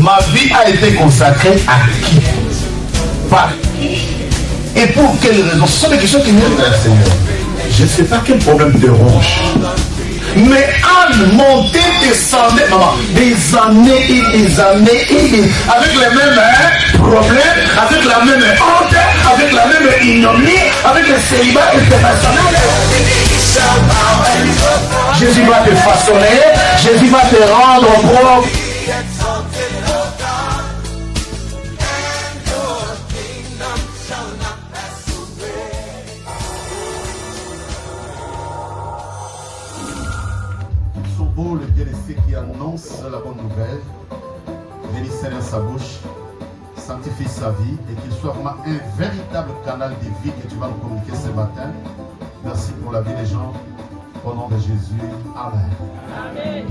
Ma vie a été consacrée à qui? Par qui? Et pour quelle raison? Ce sont des questions qui viennent vers le Seigneur. Je ne sais pas quel problème te ronge. Mais Anne montait, descendait, maman, des années et des années et des, avec les mêmes problèmes, avec la même honte, avec la même ignominie, avec le célibat international. Jésus va te façonner, Jésus va te rendre propre. Le bien-aimé qui annonce la bonne nouvelle, bénisse Seigneur sa bouche, sanctifie sa vie et qu'il soit vraiment un véritable canal de vie que tu vas nous communiquer ce matin. Merci pour la vie des gens. Au nom de Jésus. Amen. Amen.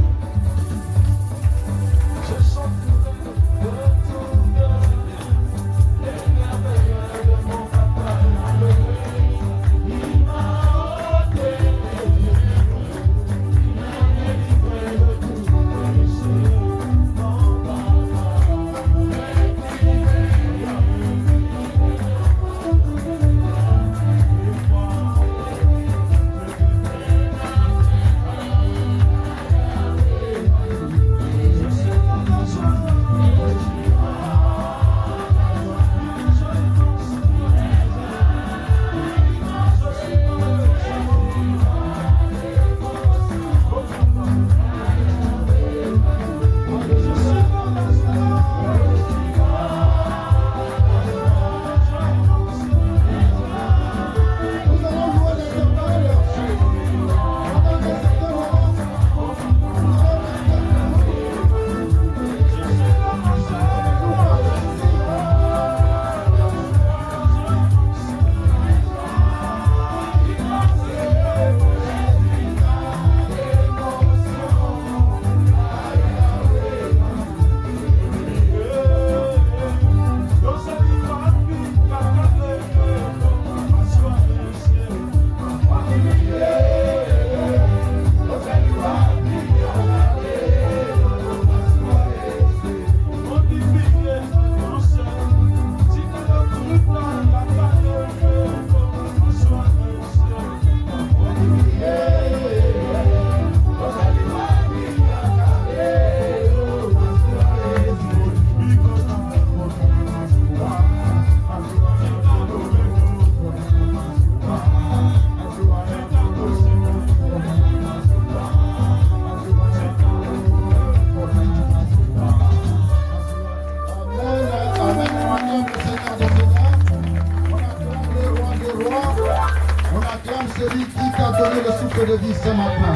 celui qui t'a donné le souffle de vie ce matin.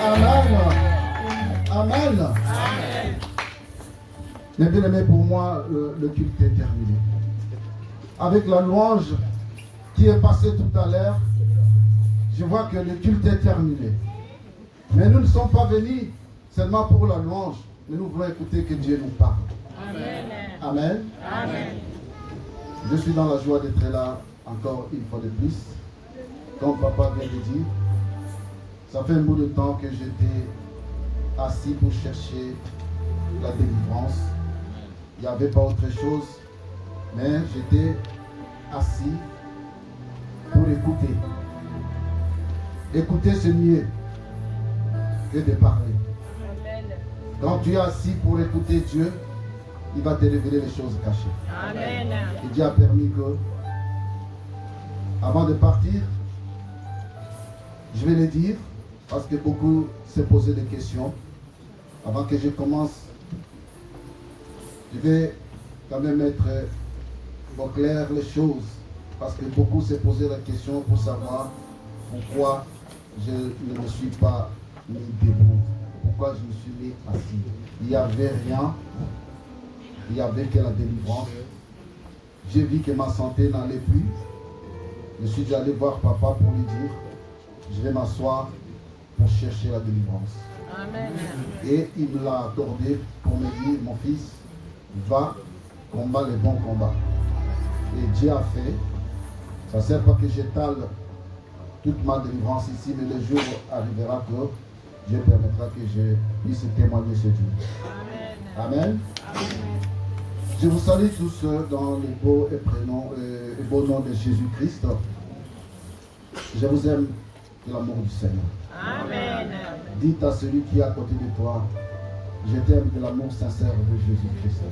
Amen. Amen. Amen. Mais bien aimé, pour moi, le culte est terminé. Avec la louange qui est passée tout à l'heure, je vois que le culte est terminé. Mais nous ne sommes pas venus seulement pour la louange, mais nous voulons écouter que Dieu nous parle. Amen. Amen. Amen. Je suis dans la joie d'être là encore une fois de plus. Comme papa vient de dire, ça fait un bout de temps que j'étais assis pour chercher la délivrance. Il n'y avait pas autre chose, mais j'étais assis pour écouter. Écouter, c'est mieux que de parler. Amen. Quand tu es assis pour écouter Dieu, il va te révéler les choses cachées. Amen. Et Dieu a permis que, avant de partir, je vais le dire, parce que beaucoup se posaient des questions. Avant que je commence, je vais quand même mettre au clair les choses, parce que beaucoup se posaient la question pour savoir pourquoi je ne me suis pas mis debout, pourquoi je me suis mis assis. Il n'y avait rien, il n'y avait que la délivrance. J'ai vu que ma santé n'allait plus. Je suis allé voir papa pour lui dire, je vais m'asseoir pour chercher la délivrance. Amen. Et il me l'a accordé pour me dire, mon fils, va, combat les bons combats. Et Dieu a fait. Ça ne sert pas que j'étale toute ma délivrance ici, mais le jour arrivera que Dieu permettra que je puisse témoigner ce Dieu. Amen. Amen. Je vous salue tous dans le beau et beau nom de Jésus-Christ. Je vous aime de l'amour du Seigneur. Amen. Dites à celui qui est à côté de toi, je t'aime de l'amour sincère de Jésus-Christ.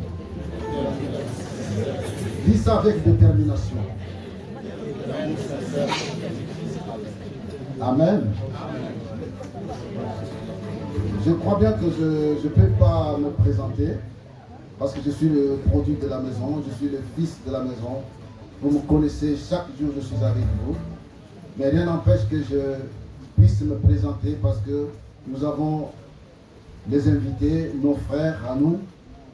Dis ça avec détermination. Amen. Je crois bien que je ne peux pas me présenter parce que je suis le produit de la maison, je suis le fils de la maison. Vous me connaissez, chaque jour je suis avec vous. Mais rien n'empêche que je puisse me présenter parce que nous avons des invités, nos frères à nous,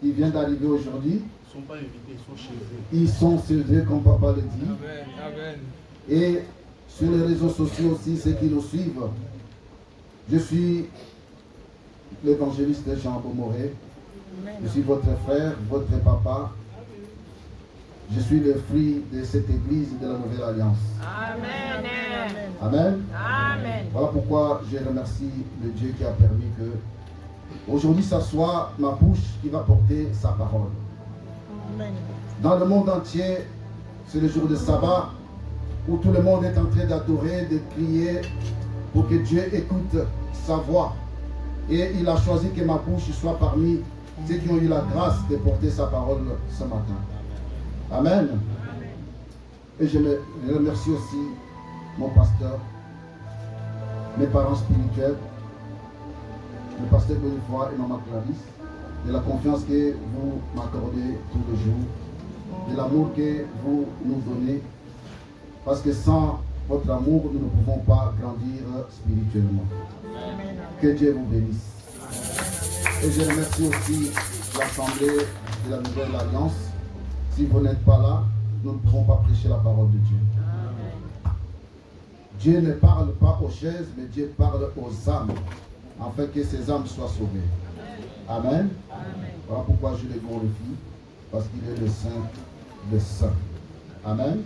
qui viennent d'arriver aujourd'hui. Ils ne sont pas invités, ils sont chez eux. Ils sont chez eux, comme papa le dit. Amen. Amen. Et sur les réseaux sociaux aussi, ceux qui nous suivent. Je suis l'évangéliste Jean Beaumoret. Je suis votre frère, votre papa. Je suis le fruit de cette église de la Nouvelle Alliance. Amen. Amen. Amen. Voilà pourquoi je remercie le Dieu qui a permis que aujourd'hui ça soit ma bouche qui va porter sa parole. Amen. Dans le monde entier, c'est le jour de sabbat où tout le monde est en train d'adorer, de prier pour que Dieu écoute sa voix. Et il a choisi que ma bouche soit parmi ceux qui ont eu la grâce de porter sa parole ce matin. Amen. Et je remercie aussi mon pasteur, mes parents spirituels, le pasteur Bonifoy et maman Clarisse, de la confiance que vous m'accordez tous les jours, de l'amour que vous nous donnez, parce que sans votre amour, nous ne pouvons pas grandir spirituellement. Que Dieu vous bénisse. Et je remercie aussi l'Assemblée de la Nouvelle Alliance. Si vous n'êtes pas là, nous ne pouvons pas prêcher la parole de Dieu. Dieu ne parle pas aux chaises, mais Dieu parle aux âmes, afin que ces âmes soient sauvées. Amen. Voilà pourquoi je le glorifie, parce qu'il est le Saint des Saints. Amen.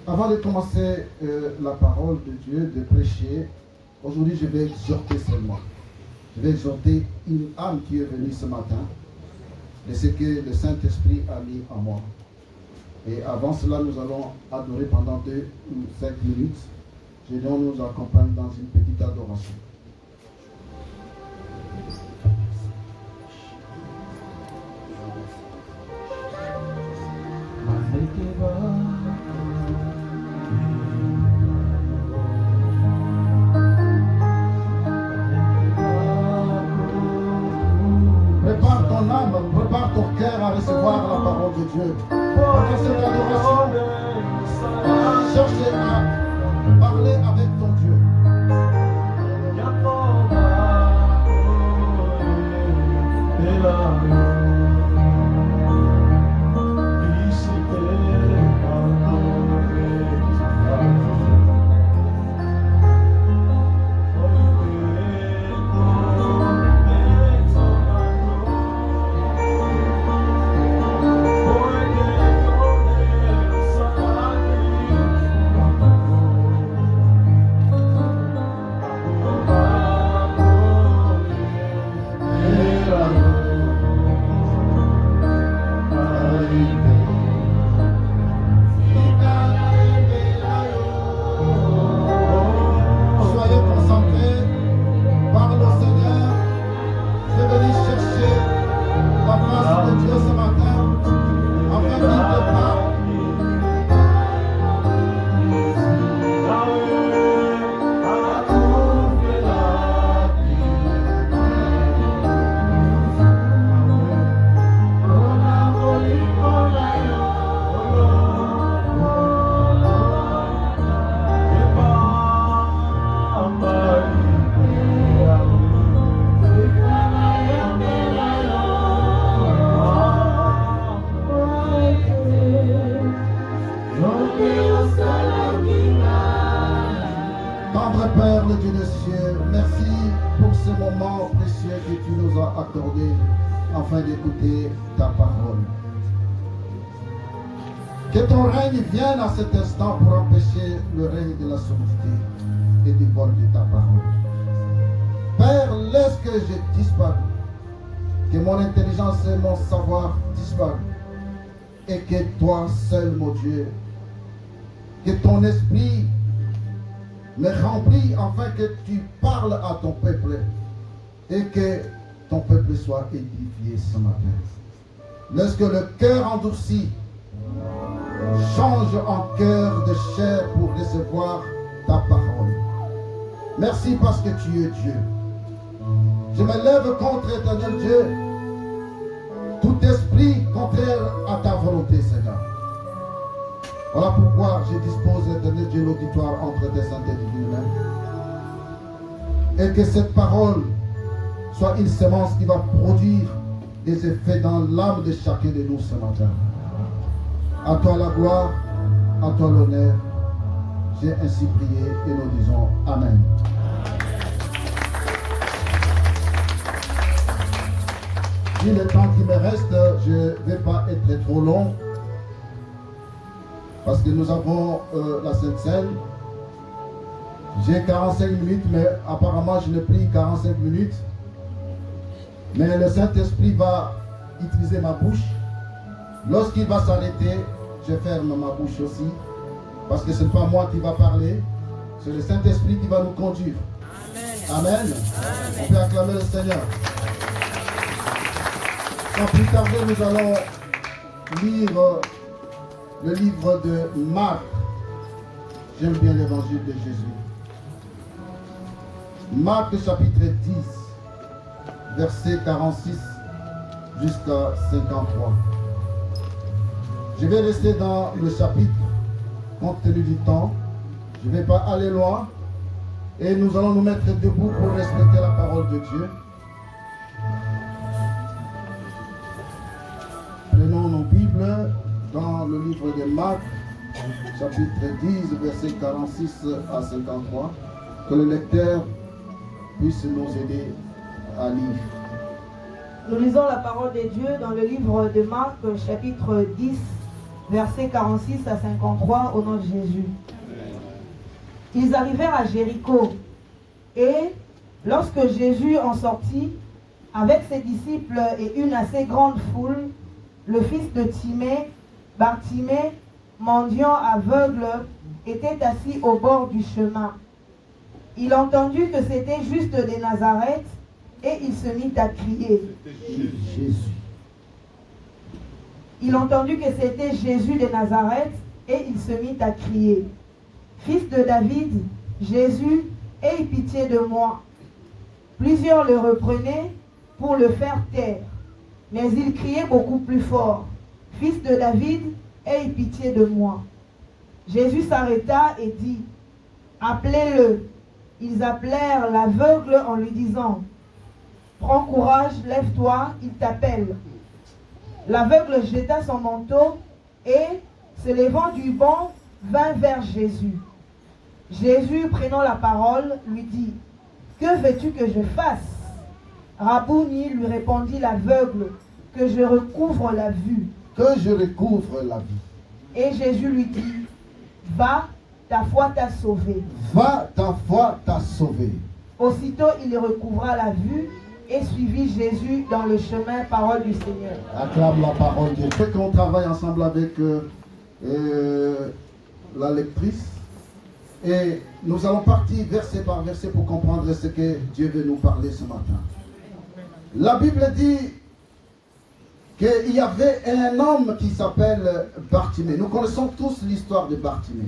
Avant de commencer la parole de Dieu, de prêcher, aujourd'hui je vais exhorter seulement. Je vais exhorter une âme qui est venue ce matin de ce que le Saint-Esprit a mis en moi. Et avant cela, nous allons adorer pendant 2 ou 5 minutes. Je vais nous accompagner dans une petite adoration. Prépare ton âme, prépare ton cœur à recevoir la parole de Dieu. Pendant cette adoration, cherche à parler avec ton Dieu. Afin d'écouter ta parole. Que ton règne vienne à cet instant pour empêcher le règne de la surdité et du vol de ta parole. Père, laisse que je disparu. que mon intelligence et mon savoir disparent, et que toi seul, mon Dieu, que ton esprit me remplit afin que tu parles à ton peuple et que ton peuple soit édifié ce matin. Laisse que le cœur endurci change en cœur de chair pour recevoir ta parole. Merci parce que tu es Dieu. Je me lève contre éternel Dieu, tout esprit contraire à ta volonté, Seigneur. Voilà pourquoi je dispose, éternel Dieu, l'auditoire entre tes saintes et divines mains. Et que cette parole soit une semence qui va produire des effets dans l'âme de chacun de nous ce matin. À toi la gloire, à toi l'honneur. J'ai ainsi prié et nous disons Amen. Si le temps qui me reste, je ne vais pas être trop long parce que nous avons la Sainte Seine. J'ai 45 minutes, mais apparemment je n'ai pris 45 minutes. Mais le Saint-Esprit va utiliser ma bouche. Lorsqu'il va s'arrêter, je ferme ma bouche aussi. Parce que ce n'est pas moi qui va parler, c'est le Saint-Esprit qui va nous conduire. Amen. Amen. On peut acclamer le Seigneur. Sans plus tarder, nous allons lire le livre de Marc. J'aime bien l'évangile de Jésus. Marc chapitre 10, verset 46 jusqu'à 53. Je vais rester dans le chapitre compte tenu du temps. Je ne vais pas aller loin. Et nous allons nous mettre debout pour respecter la parole de Dieu. Prenons nos Bibles dans le livre de Marc, chapitre 10, verset 46 à 53. Que le lecteur puisse nous aider à lire. Nous lisons la parole de Dieu dans le livre de Marc, chapitre 10, versets 46 à 53, au nom de Jésus. Ils arrivèrent à Jéricho, et lorsque Jésus en sortit, avec ses disciples et une assez grande foule, le fils de Timée, Bartimée, mendiant aveugle, était assis au bord du chemin. Il entendit que c'était juste de Nazareth, et il se mit à crier. Jésus. Il entendit que c'était Jésus de Nazareth, et il se mit à crier. Fils de David, Jésus, aie pitié de moi. Plusieurs le reprenaient pour le faire taire, mais il criait beaucoup plus fort. Fils de David, aie pitié de moi. Jésus s'arrêta et dit, appelez-le. Ils appelèrent l'aveugle en lui disant, prends courage, lève-toi, il t'appelle. L'aveugle jeta son manteau et, se levant du banc, vint vers Jésus. Jésus, prenant la parole, lui dit, que veux-tu que je fasse? Rabouni, lui répondit l'aveugle, que je recouvre la vue. Que je recouvre la vie. Et Jésus lui dit, va, ta foi t'a sauvé. Va, ta foi t'a sauvé. Aussitôt, il recouvra la vue et suivit Jésus dans le chemin, parole du Seigneur. Acclame la parole de Dieu. Je fais qu'on travaille ensemble avec la lectrice. Et nous allons partir verset par verset pour comprendre ce que Dieu veut nous parler ce matin. La Bible dit qu'il y avait un homme qui s'appelle Bartimée. Nous connaissons tous l'histoire de Bartimée.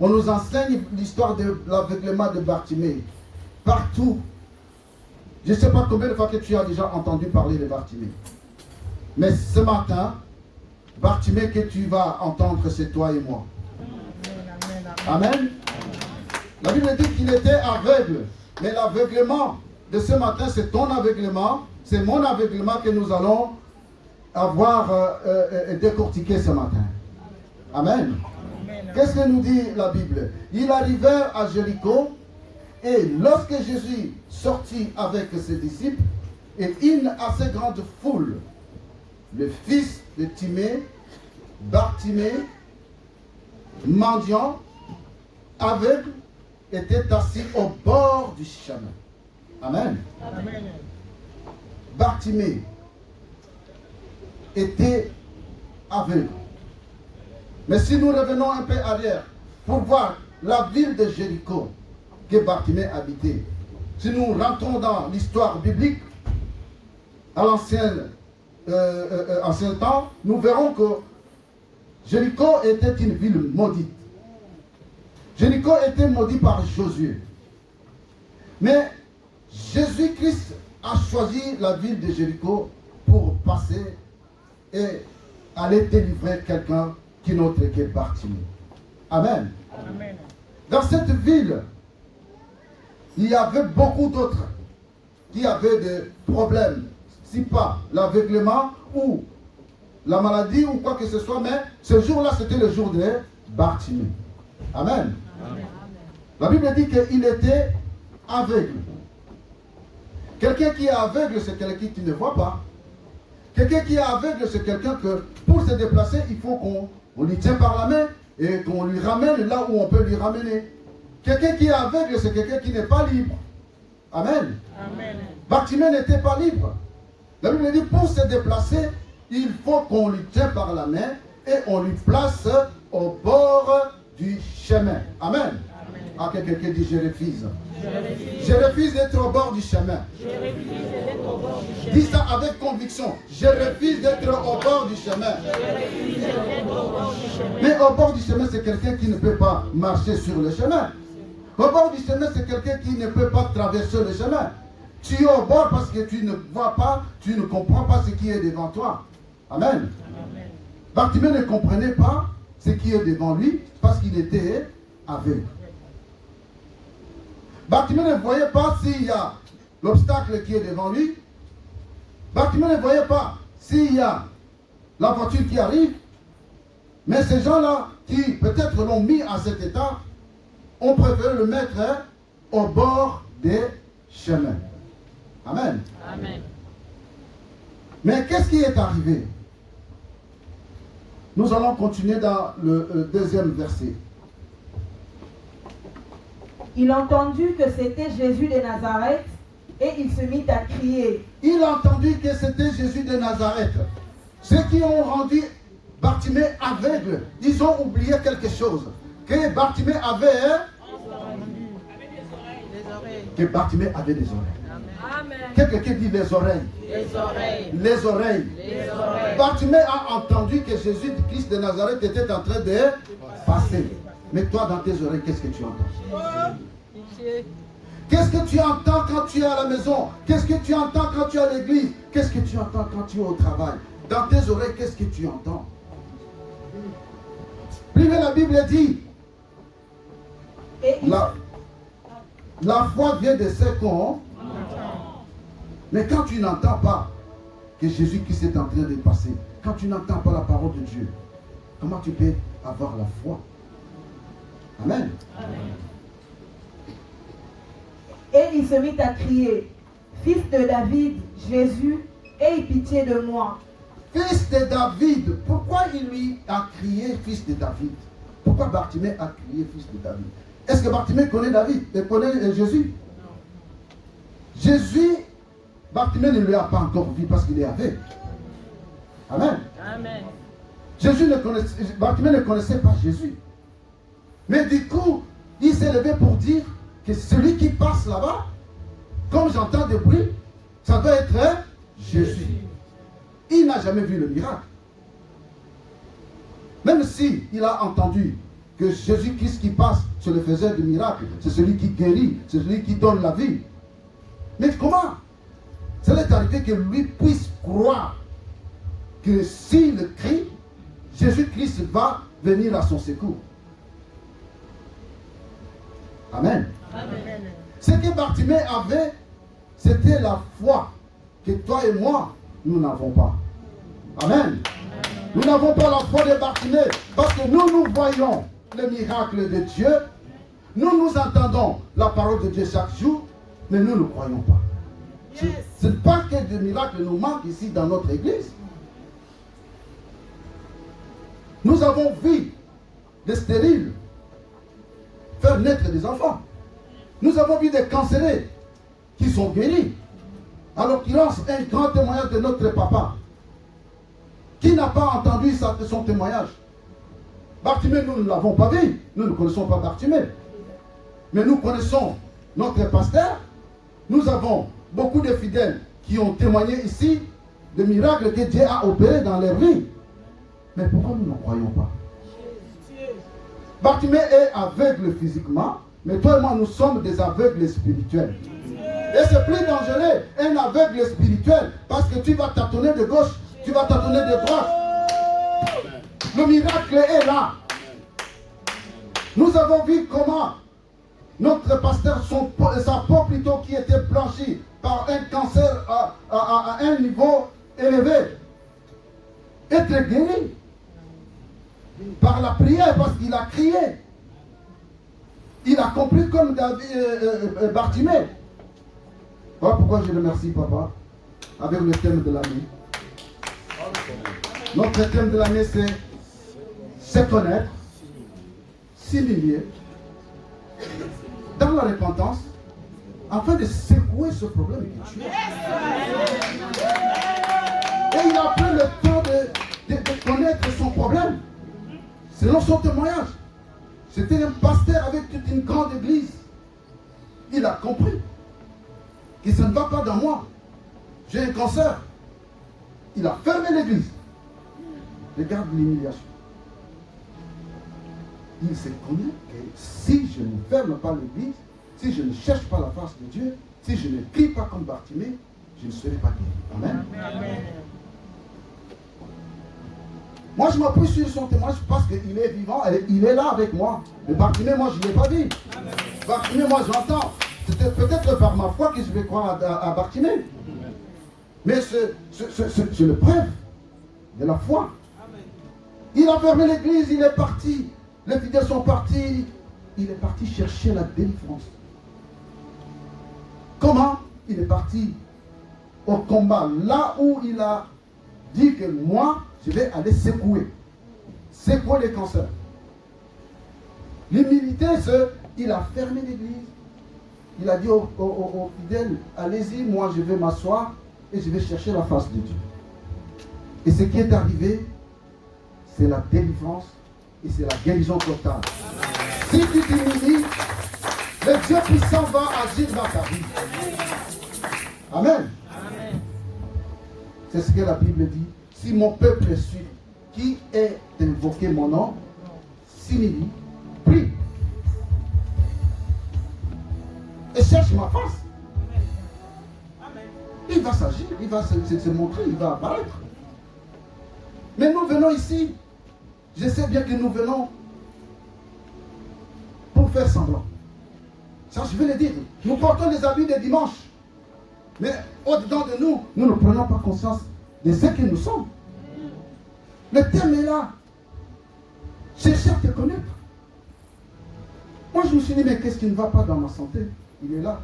On nous enseigne l'histoire de l'aveuglement de Bartimée partout. Je ne sais pas combien de fois que tu as déjà entendu parler de Bartimée. Mais ce matin, Bartimée que tu vas entendre, c'est toi et moi. Amen. La Bible dit qu'il était aveugle. Mais l'aveuglement de ce matin, c'est ton aveuglement, c'est mon aveuglement que nous allons avoir décortiqué ce matin. Amen. Qu'est-ce que nous dit la Bible? Il arrivait à Jéricho, et lorsque Jésus sortit avec ses disciples et une assez grande foule, le fils de Timée, Bartimée, mendiant, aveugle, était assis au bord du chemin. Amen. Amen. Bartimée, était aveugle. Mais si nous revenons un peu arrière pour voir la ville de Jéricho que Bartimée habitait, si nous rentrons dans l'histoire biblique, à l'ancien temps, nous verrons que Jéricho était une ville maudite. Jéricho était maudit par Josué. Mais Jésus-Christ a choisi la ville de Jéricho pour passer et aller délivrer quelqu'un qui n'autre que Bartimée. Amen. Amen. Dans cette ville, il y avait beaucoup d'autres qui avaient des problèmes, si pas l'aveuglement ou la maladie ou quoi que ce soit, mais ce jour-là, c'était le jour de Bartimée. Amen. Amen. La Bible dit qu'il était aveugle. Quelqu'un qui est aveugle, c'est quelqu'un qui ne voit pas. Quelqu'un qui est aveugle, c'est quelqu'un que pour se déplacer, il faut qu'on lui tienne par la main et qu'on lui ramène là où on peut lui ramener. Quelqu'un qui est aveugle, c'est quelqu'un qui n'est pas libre. Amen. Amen. Bartimée n'était pas libre. La Bible dit pour se déplacer, il faut qu'on lui tienne par la main et on lui place au bord du chemin. Amen. Ah, quelqu'un qui dit je refuse. Je refuse d'être au bord du chemin. Je refuse d'être au bord du chemin. Dis ça avec conviction. Je refuse d'être au bord du chemin. Je refuse d'être au bord du chemin. Mais au bord du chemin, c'est quelqu'un qui ne peut pas marcher sur le chemin. Au bord du chemin, c'est quelqu'un qui ne peut pas traverser le chemin. Tu es au bord parce que tu ne vois pas, tu ne comprends pas ce qui est devant toi. Amen. Amen. Bartimée ne comprenait pas ce qui est devant lui parce qu'il était aveugle. Bartimée ne voyait pas s'il y a l'obstacle qui est devant lui. Bartimée ne voyait pas s'il y a la voiture qui arrive. Mais ces gens-là, qui peut-être l'ont mis à cet état, ont préféré le mettre au bord des chemins. Amen. Amen. Mais qu'est-ce qui est arrivé? Nous allons continuer dans le deuxième verset. Il entendit que c'était Jésus de Nazareth et il se mit à crier. Il a entendu que c'était Jésus de Nazareth. Ceux qui ont rendu Bartimée aveugle, ils ont oublié quelque chose. Que Bartimée avait... Que Bartimée avait des oreilles. Amen. Quelqu'un dit les oreilles. Les oreilles. Les oreilles. Les oreilles. Bartimée a entendu que Jésus-Christ de Nazareth était en train de passer. Mais toi, dans tes oreilles, qu'est-ce que tu entends? Qu'est-ce que tu entends quand tu es à la maison? Qu'est-ce que tu entends quand tu es à l'église? Qu'est-ce que tu entends quand tu es au travail? Dans tes oreilles, qu'est-ce que tu entends? Plus loin, la Bible dit, Et il... la foi vient de ce qu'on... Mais quand tu n'entends pas que Jésus-Christ est en train de passer, quand tu n'entends pas la parole de Dieu, comment tu peux avoir la foi? Amen. Et il se mit à crier, Fils de David, Jésus, aie pitié de moi. Fils de David. Pourquoi il lui a crié fils de David? Pourquoi Bartimée a crié fils de David? Est-ce que Bartimée connaît David et connaît Jésus? Jésus, Bartimée ne lui a pas encore vu parce qu'il est aveugle. Amen. Amen. Bartimée ne connaissait pas Jésus. Mais du coup, il s'est levé pour dire que celui qui passe là-bas, comme j'entends des bruits, ça doit être Jésus. Il n'a jamais vu le miracle. Même si il a entendu que Jésus-Christ qui passe, c'est le faiseur de miracles, c'est celui qui guérit, c'est celui qui donne la vie. Mais comment ça est arrivé que lui puisse croire que s'il crie, Jésus-Christ va venir à son secours? Amen. Amen. Ce que Bartimée avait, c'était la foi que toi et moi, nous n'avons pas. Amen. Nous n'avons pas la foi de Bartimée parce que nous voyons le miracle de Dieu. Nous entendons la parole de Dieu chaque jour, mais nous ne croyons pas. Ce n'est pas que des miracles nous manquent ici dans notre église. Nous avons vu des stériles faire naître des enfants. Nous avons vu des cancérés qui sont guéris. En l'occurrence, un grand témoignage de notre papa. Qui n'a pas entendu son témoignage? Bartimée, nous ne l'avons pas vu. Nous ne connaissons pas Bartimée. Mais nous connaissons notre pasteur. Nous avons beaucoup de fidèles qui ont témoigné ici de miracles que Dieu a opérés dans leur vie. Mais pourquoi nous ne croyons pas? Bartimée est aveugle physiquement, mais toi et moi, nous sommes des aveugles spirituels. Et c'est plus dangereux, un aveugle spirituel, parce que tu vas tâtonner de gauche, tu vas tâtonner de droite. Le miracle est là. Nous avons vu comment notre pasteur, sa peau plutôt qui était blanchie par un cancer à un niveau élevé, être guéri par la prière parce qu'il a crié. Il a compris comme Bartimée. Voilà pourquoi je remercie papa avec le thème de l'année. Notre thème de l'année c'est se connaître, s'humilier dans la repentance afin de secouer ce problème que tu as. Et il a pris le temps de connaître son problème selon son témoignage. C'était un pasteur avec toute une grande église. Il a compris que ça ne va pas dans moi. J'ai un cancer. Il a fermé l'église. Regarde l'humiliation. Il se connaît que si je ne ferme pas l'église, si je ne cherche pas la face de Dieu, si je ne crie pas comme Bartimée, je ne serai pas guéri. Amen. Amen. Moi, je m'appuie sur son témoignage parce qu'il est vivant, il est là avec moi. Mais Bartimée, moi, je ne l'ai pas vu. Bartimée, moi, j'entends. C'était peut-être par ma foi que je vais croire à Bartimée. Mais c'est le preuve de la foi. Il a fermé l'église, il est parti. Les fidèles sont partis. Il est parti chercher la délivrance. Comment? Il est parti au combat, là où il a dit que moi, je vais aller secouer les cancers. L'humilité, c'est il a fermé l'église. Il a dit aux fidèles, allez-y, moi je vais m'asseoir et je vais chercher la face de Dieu. Et ce qui est arrivé, c'est la délivrance et c'est la guérison totale. Si tu t'humilies, le Dieu puissant va agir dans ta vie. Amen. Amen. C'est ce que la Bible dit. Si mon peuple est suivi, qui est invoqué mon nom, s'humilie, prie. Et cherche ma face. Il va s'agir, il va se montrer, il va apparaître. Mais nous venons ici, je sais bien que nous venons pour faire semblant. Ça, je vais le dire. Nous portons les habits de dimanche. Mais au-dedans de nous, nous ne prenons pas conscience de ce que nous sommes. Le thème est là. Chercher à te connaître. Moi, je me suis dit, mais qu'est-ce qui ne va pas dans ma santé? Il est là.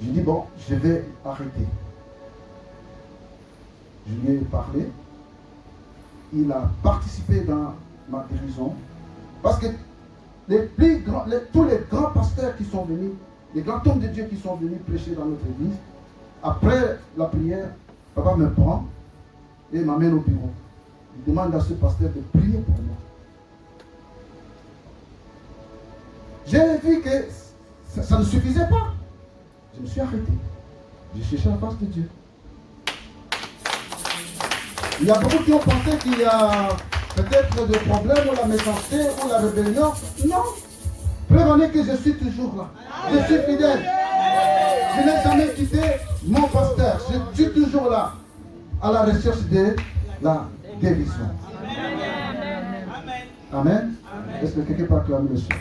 Je dis, bon, je vais arrêter. Je lui ai parlé. Il a participé dans ma guérison. Parce que tous les grands pasteurs qui sont venus, les grands hommes de Dieu qui sont venus prêcher dans notre église, après la prière, papa me prend et m'amène au bureau. Il demande à ce pasteur de prier pour moi. J'ai vu que ça ne suffisait pas. Je me suis arrêté. J'ai cherché la face de Dieu. Il y a beaucoup qui ont pensé qu'il y a peut-être des problèmes ou la méchanceté ou la rébellion. Non. Prévenez que je suis toujours là. Je suis fidèle. Je n'ai jamais quitté mon pasteur. Je suis toujours là. À la recherche de la guérison. Amen. Est-ce que quelqu'un peut acclamer le Seigneur?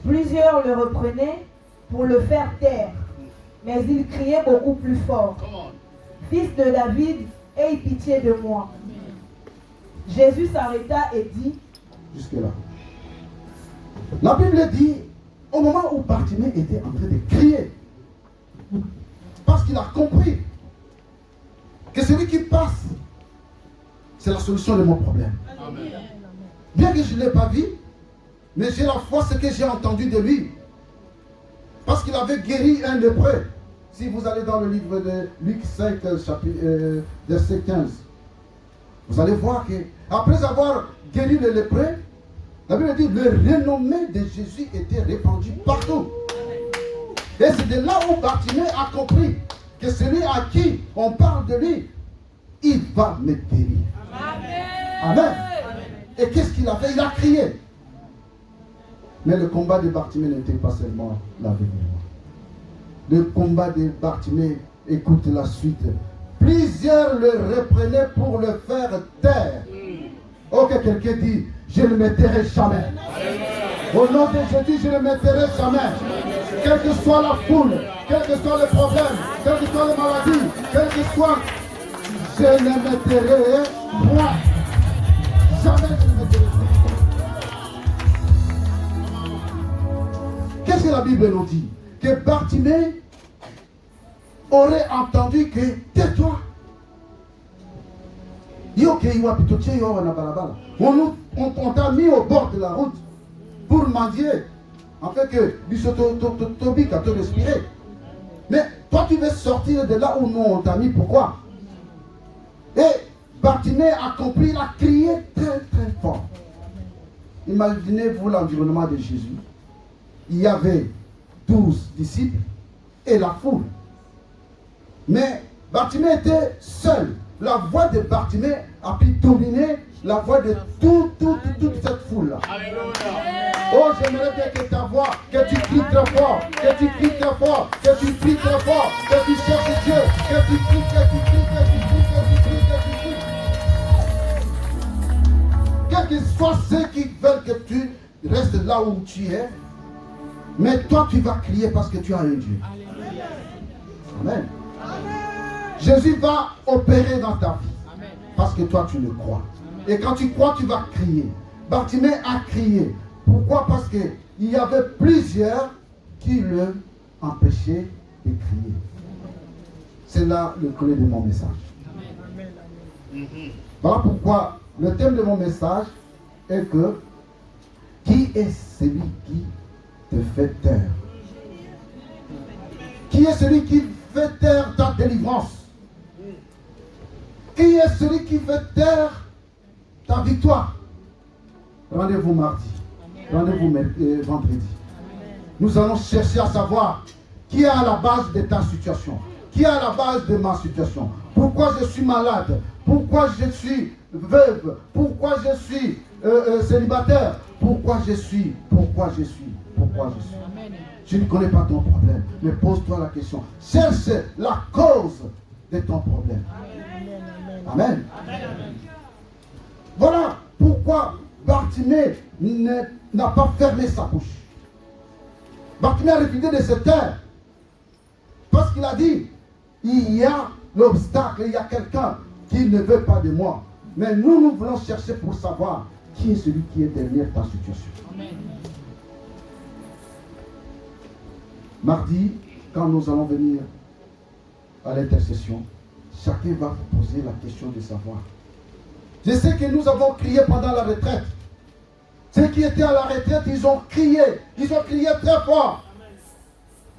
Plusieurs le reprenaient pour le faire taire, mais il criait beaucoup plus fort. Fils de David, aie pitié de moi. Jésus s'arrêta et dit, jusque-là. La Bible dit, au moment où Bartimée était en train de crier, parce qu'il a compris que celui qui passe, c'est la solution de mon problème. Amen. Bien que je ne l'ai pas vu, mais j'ai la foi, ce que j'ai entendu de lui. Parce qu'il avait guéri un lépreux. Si vous allez dans le livre de Luc 5, verset 15, vous allez voir que après avoir guéri le lépreux, la Bible dit le renommé de Jésus était répandu partout. Et c'est de là où Bartimée a compris que celui à qui on parle de lui, il va me guérir. Amen. Et qu'est-ce qu'il a fait? Il a crié. Mais le combat de Bartimée n'était pas seulement l'avenir. Le combat de Bartimée, écoute la suite. Plusieurs le reprenaient pour le faire taire. Ok, quelqu'un dit, je ne me tairai jamais. Au nom de Jésus, je ne me tairai jamais. Quelle que soit la foule, quel que soit le problème, quelles que soient les maladies, quel que soit, je ne me tairai point. Jamais je ne me tairai. Qu'est-ce que la Bible nous dit? Que Bartimée aurait entendu que tais-toi. On t'a mis au bord de la route pour mendier, afin que Tobi te respirer. Mais toi tu veux sortir de là où nous on t'a mis, pourquoi? Et Bartimée a compris, il a crié très très fort. Imaginez-vous l'environnement de Jésus. Il y avait 12 disciples et la foule. Mais Bartimée était seul. La voix de Bartimée a pu dominer la voix de toute cette foule-là. Oh, j'aimerais bien que ta voix, que tu cries très fort, que tu cries très fort, que tu cries très fort, que tu cherches Dieu, que tu cries, que tu cries, que tu cries, que tu cries, que tu cries. Quels que soient ceux qui veulent que tu restes là où tu es, mais toi tu vas crier parce que tu as un Dieu. Amen. Jésus va opérer dans ta vie. Parce que toi tu le crois. Et quand tu crois, tu vas crier. Bartimée a crié. Pourquoi? Parce qu'il y avait plusieurs qui le empêchaient de crier. C'est là le clé de mon message. Voilà pourquoi le thème de mon message est que qui est celui qui te fait taire? Qui est celui qui fait taire ta délivrance? Qui est celui qui fait taire ta victoire? Rendez-vous mardi. Rendez-vous vendredi. Nous allons chercher à savoir qui est à la base de ta situation. Qui est à la base de ma situation. Pourquoi je suis malade? Pourquoi je suis veuve? Pourquoi je suis célibataire? Pourquoi je suis? Je ne connais pas ton problème. Mais pose-toi la question. Cherche la cause de ton problème. Amen. Voilà pourquoi Bartimée n'a pas fermé sa bouche. Bartimée a refusé de se taire. Parce qu'il a dit, il y a l'obstacle, il y a quelqu'un qui ne veut pas de moi. Mais nous voulons chercher pour savoir qui est celui qui est derrière ta situation. Amen. Mardi, quand nous allons venir à l'intercession, chacun va vous poser la question de savoir. Je sais que nous avons crié pendant la retraite. Ceux qui étaient à la retraite, ils ont crié très fort.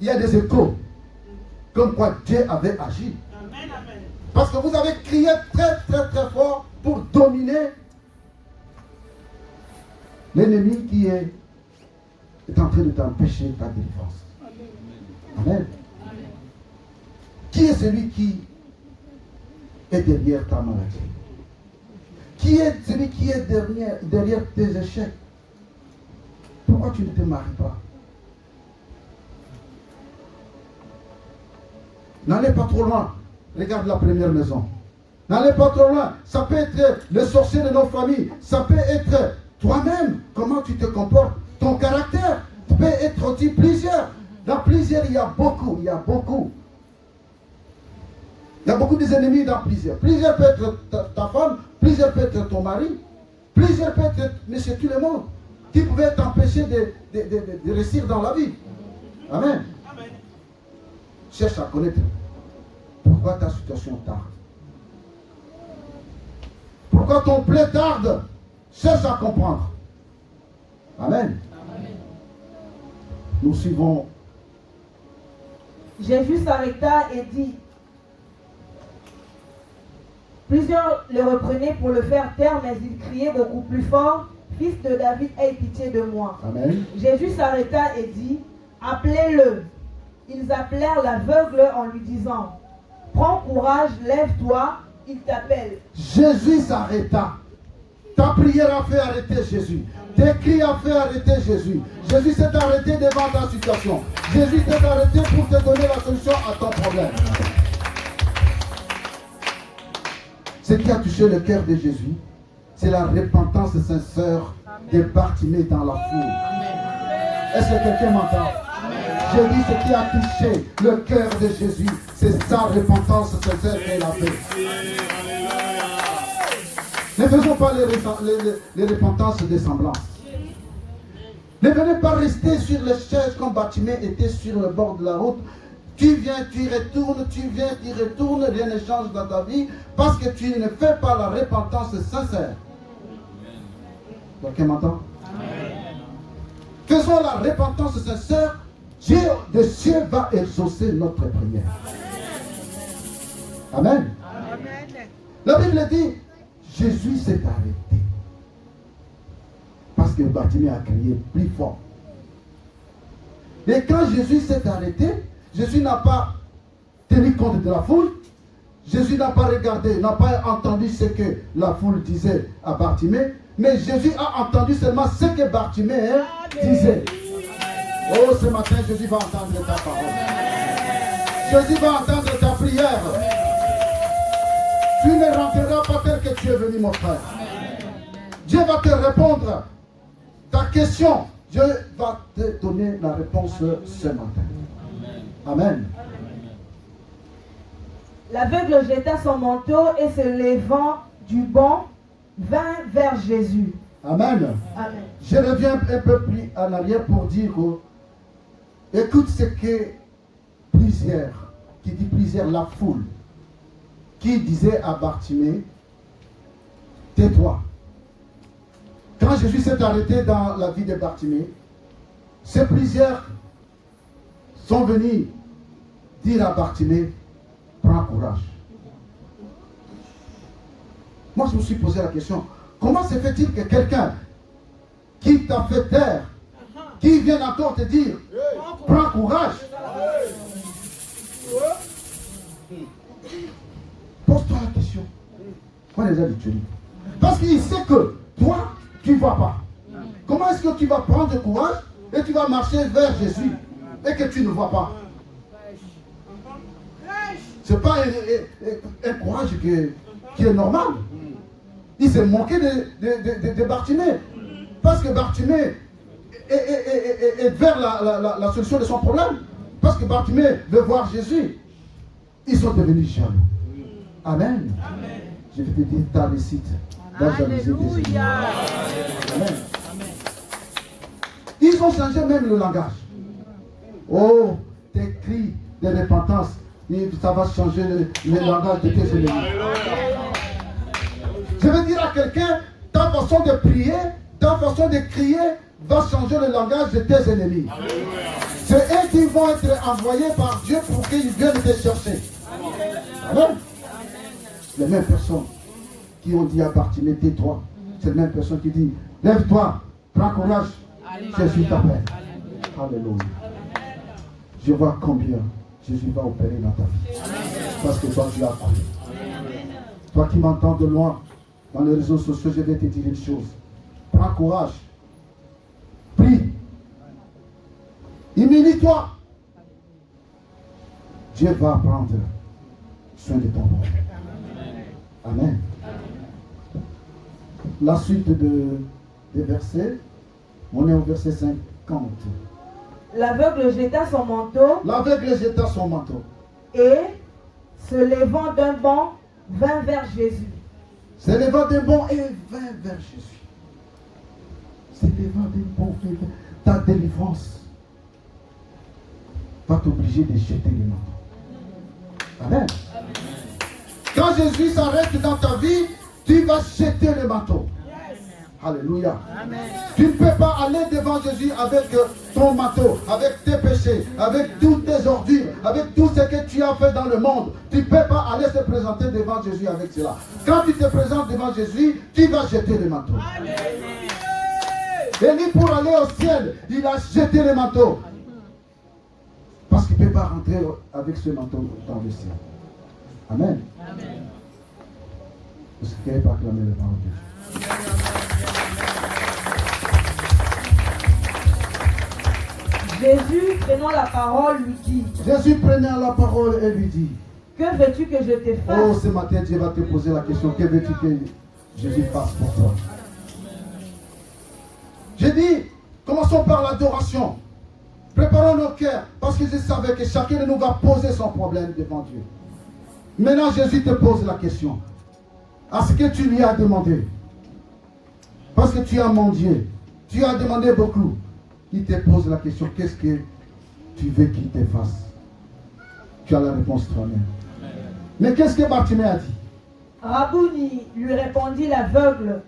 Il y a des échos, comme quoi Dieu avait agi. Parce que vous avez crié très fort pour dominer l'ennemi qui est en train de t'empêcher ta délivrance. Amen. Qui est celui qui est derrière ta maladie? Qui est celui qui est derrière tes échecs? Pourquoi tu ne te maries pas? N'allez pas trop loin. Regarde la première maison. N'allez pas trop loin. Ça peut être le sorcier de nos familles. Ça peut être toi-même. Comment tu te comportes? Ton caractère peut être aussi plusieurs. Dans plusieurs, il y a beaucoup. Il y a beaucoup des ennemis dans plusieurs. Plusieurs peut être ta femme. Plusieurs peut être ton mari. Plusieurs peut être monsieur tout le monde. Qui pouvait t'empêcher de réussir dans la vie. Amen. Cherche à connaître pourquoi ta situation tarde. Pourquoi ton plaid tarde? cherche à comprendre. Amen. Nous suivons. Jésus s'arrêta et dit. Plusieurs le reprenaient pour le faire taire, mais il criait beaucoup plus fort, « Fils de David, aie pitié de moi. » Amen. Jésus s'arrêta et dit, « Appelez-le. » Ils appelèrent l'aveugle en lui disant, « Prends courage, lève-toi, il t'appelle. » Jésus s'arrêta. Ta prière a fait arrêter Jésus. Tes cris a fait arrêter Jésus. Jésus s'est arrêté devant ta situation. Jésus s'est arrêté pour te donner la solution à ton problème. Ce qui a touché le cœur de Jésus, c'est la repentance sincère de Bartimée dans la foule. Est-ce que quelqu'un m'entend? J'ai dit ce qui a touché le cœur de Jésus, c'est sa repentance sincère qu'elle a fait. Ne faisons pas les repentances de semblance. Ne venez pas rester sur les chaises comme Bartimée était sur le bord de la route. Tu viens, tu retournes, tu viens, tu retournes, rien ne change dans ta vie parce que tu ne fais pas la repentance sincère. Quelqu'un m'entend? Faisons la repentance sincère, Dieu de cieux va exaucer notre prière. Amen. La Bible dit, Jésus s'est arrêté parce que Bartimée a crié plus fort. Et quand Jésus s'est arrêté, Jésus n'a pas tenu compte de la foule. Jésus n'a pas regardé, n'a pas entendu ce que la foule disait à Bartimée. Mais Jésus a entendu seulement ce que Bartimée disait. Oh, ce matin, Jésus va entendre ta parole. Jésus va entendre ta prière. Tu ne rentreras pas tel que tu es venu, mon frère. Dieu va te répondre. Ta question, Dieu va te donner la réponse ce matin. Amen. L'aveugle jeta son manteau et se levant du banc, vint vers Jésus. Amen. Amen. Je reviens un peu plus en arrière pour dire, écoute ce que plusieurs, qui dit plusieurs, la foule, qui disait à Bartimée, tais-toi. Quand Jésus s'est arrêté dans la vie de Bartimée, ces plusieurs sont venus dire à Bartimée, prends courage. Moi, je me suis posé la question, comment se fait-il que quelqu'un qui t'a fait taire, qui vient encore te dire, prends courage? Pose-toi la question. Moi, les amis, tu dis. Parce qu'il sait que toi, tu ne vas pas. Comment est-ce que tu vas prendre courage et tu vas marcher vers Jésus et que tu ne vois pas? Ce n'est pas un courage qui est normal. Il s'est moqué de Bartimée. Parce que Bartimée est vers la solution de son problème. Parce que Bartimée veut voir Jésus. Ils sont devenus jaloux. Amen. Amen. Je vais te dire ta réussite. Alléluia. Amen. Ils ont changé même le langage. Oh, tes cris de repentance, ça va changer le langage de tes ennemis. Je veux dire à quelqu'un, ta façon de prier, ta façon de crier va changer le langage de tes ennemis. C'est eux qui vont être envoyés par Dieu pour qu'ils viennent te chercher. Amen. Les mêmes personnes qui ont dit à Bartimée, tais-toi. C'est les mêmes personnes qui disent, lève-toi, prends courage, Jésus t'appelle. Alléluia. Je vois combien Jésus va opérer dans ta vie. Parce que toi, tu as cru. Toi qui m'entends de loin, dans les réseaux sociaux, je vais te dire une chose. Prends courage. Prie. Humilie-toi. Dieu va prendre soin de ton problème. Amen. La suite des versets, on est au verset 50. L'aveugle jeta son manteau. L'aveugle jeta son manteau. Et, se levant d'un banc, vint vers Jésus. Se levant d'un banc et vint vers Jésus. Se levant d'un banc et vint. Ta délivrance va t'obliger de jeter le manteau. Amen. Quand Jésus s'arrête dans ta vie, tu vas jeter le manteau. Alléluia. Amen. Tu ne peux pas aller devant Jésus avec ton manteau, avec tes péchés, avec toutes tes ordures, avec tout ce que tu as fait dans le monde. Tu ne peux pas aller se présenter devant Jésus avec cela. Quand tu te présentes devant Jésus, tu vas jeter le manteau. Élie, pour aller au ciel, il a jeté le manteau. Parce qu'il ne peut pas rentrer avec ce manteau dans le ciel. Amen. Amen. Vous ne pouvez pas acclamer le parole de Dieu. Jésus, prenant la parole, lui dit, Jésus prenant la parole et lui dit, que veux-tu que je te fasse? oh, ce matin, Dieu va te poser la question, que veux-tu que Jésus fasse pour toi? J'ai dit, commençons par l'adoration. Préparons nos cœurs, parce que je savais que chacun de nous va poser son problème devant Dieu. Maintenant, Jésus te pose la question. À ce que tu lui as demandé. Parce que tu as mon Dieu. Tu as demandé beaucoup. Il te pose la question, qu'est-ce que tu veux qu'il te fasse? Tu as la réponse toi-même. Mais qu'est-ce que Bartimée a dit? Rabouni, lui répondit l'aveugle,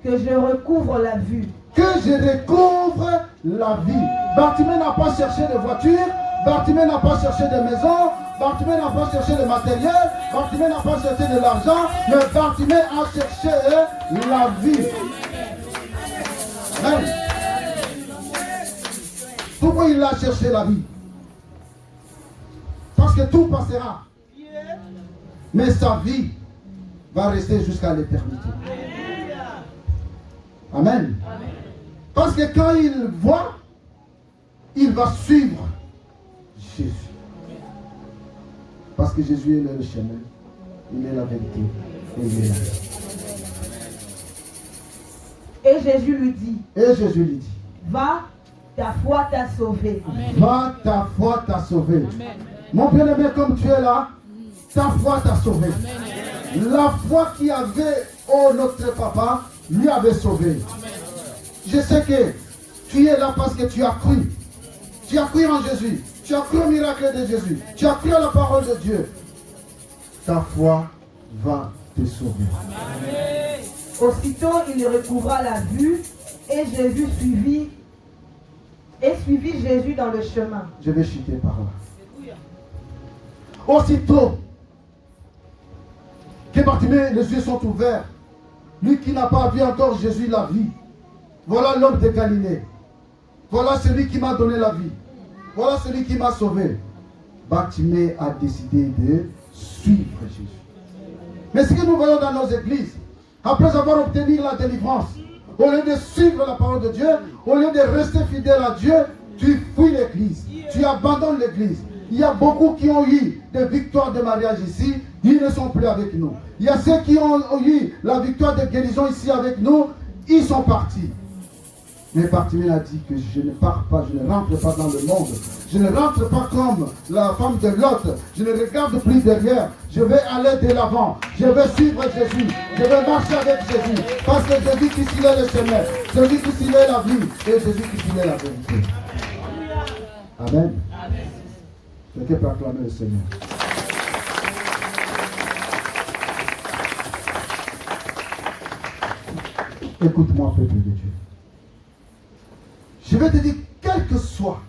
que je recouvre la vue. Que je recouvre la vie. Bartimée n'a pas cherché de voiture, Bartimée n'a pas cherché de maison, Bartimée n'a pas cherché de matériel, Bartimée n'a pas cherché de l'argent, mais Bartimée a cherché la vie. Amen. Pourquoi il a cherché la vie? Parce que tout passera. Mais sa vie va rester jusqu'à l'éternité. Amen. Parce que quand il voit, il va suivre Jésus. Parce que Jésus est le chemin, il est la vérité et il est la vie. Et Jésus lui dit, va, ta foi t'a sauvé. Va, ta foi t'a sauvé. Amen. Mon bien-aimé, comme tu es là, ta foi t'a sauvé. Amen. La foi qui avait, oh notre papa, lui avait sauvé. Amen. Je sais que tu es là parce que tu as cru. Tu as cru en Jésus. Tu as cru au miracle de Jésus. Tu as cru à la parole de Dieu. Ta foi va te sauver. Amen. Aussitôt, il recouvra la vue et Jésus suivit Jésus dans le chemin. Je vais chuter par là. Aussitôt que Bartimée, les yeux sont ouverts, lui qui n'a pas vu encore Jésus la vie. Voilà l'homme de Galilée. Voilà celui qui m'a donné la vie. Voilà celui qui m'a sauvé. Bartimée a décidé de suivre Jésus. Mais ce que nous voyons dans nos églises, après avoir obtenu la délivrance, au lieu de suivre la parole de Dieu, au lieu de rester fidèle à Dieu, tu fuis l'église, tu abandonnes l'église. Il y a beaucoup qui ont eu des victoires de mariage ici, ils ne sont plus avec nous. Il y a ceux qui ont eu la victoire de guérison ici avec nous, ils sont partis. Mais Bartimée a dit que je ne pars pas, je ne rentre pas dans le monde. Je ne rentre pas comme la femme de Lot. Je ne regarde plus derrière. Je vais aller de l'avant. Je vais suivre Jésus. Je vais marcher avec Jésus. Parce que Jésus qui s'il est le chemin. Jésus qui s'il est la vie. Et Jésus qui s'il est la vérité. Amen. Quelqu'un peut acclamer le Seigneur. Écoute-moi, peuple de Dieu. Je vais te dire, quelle que soit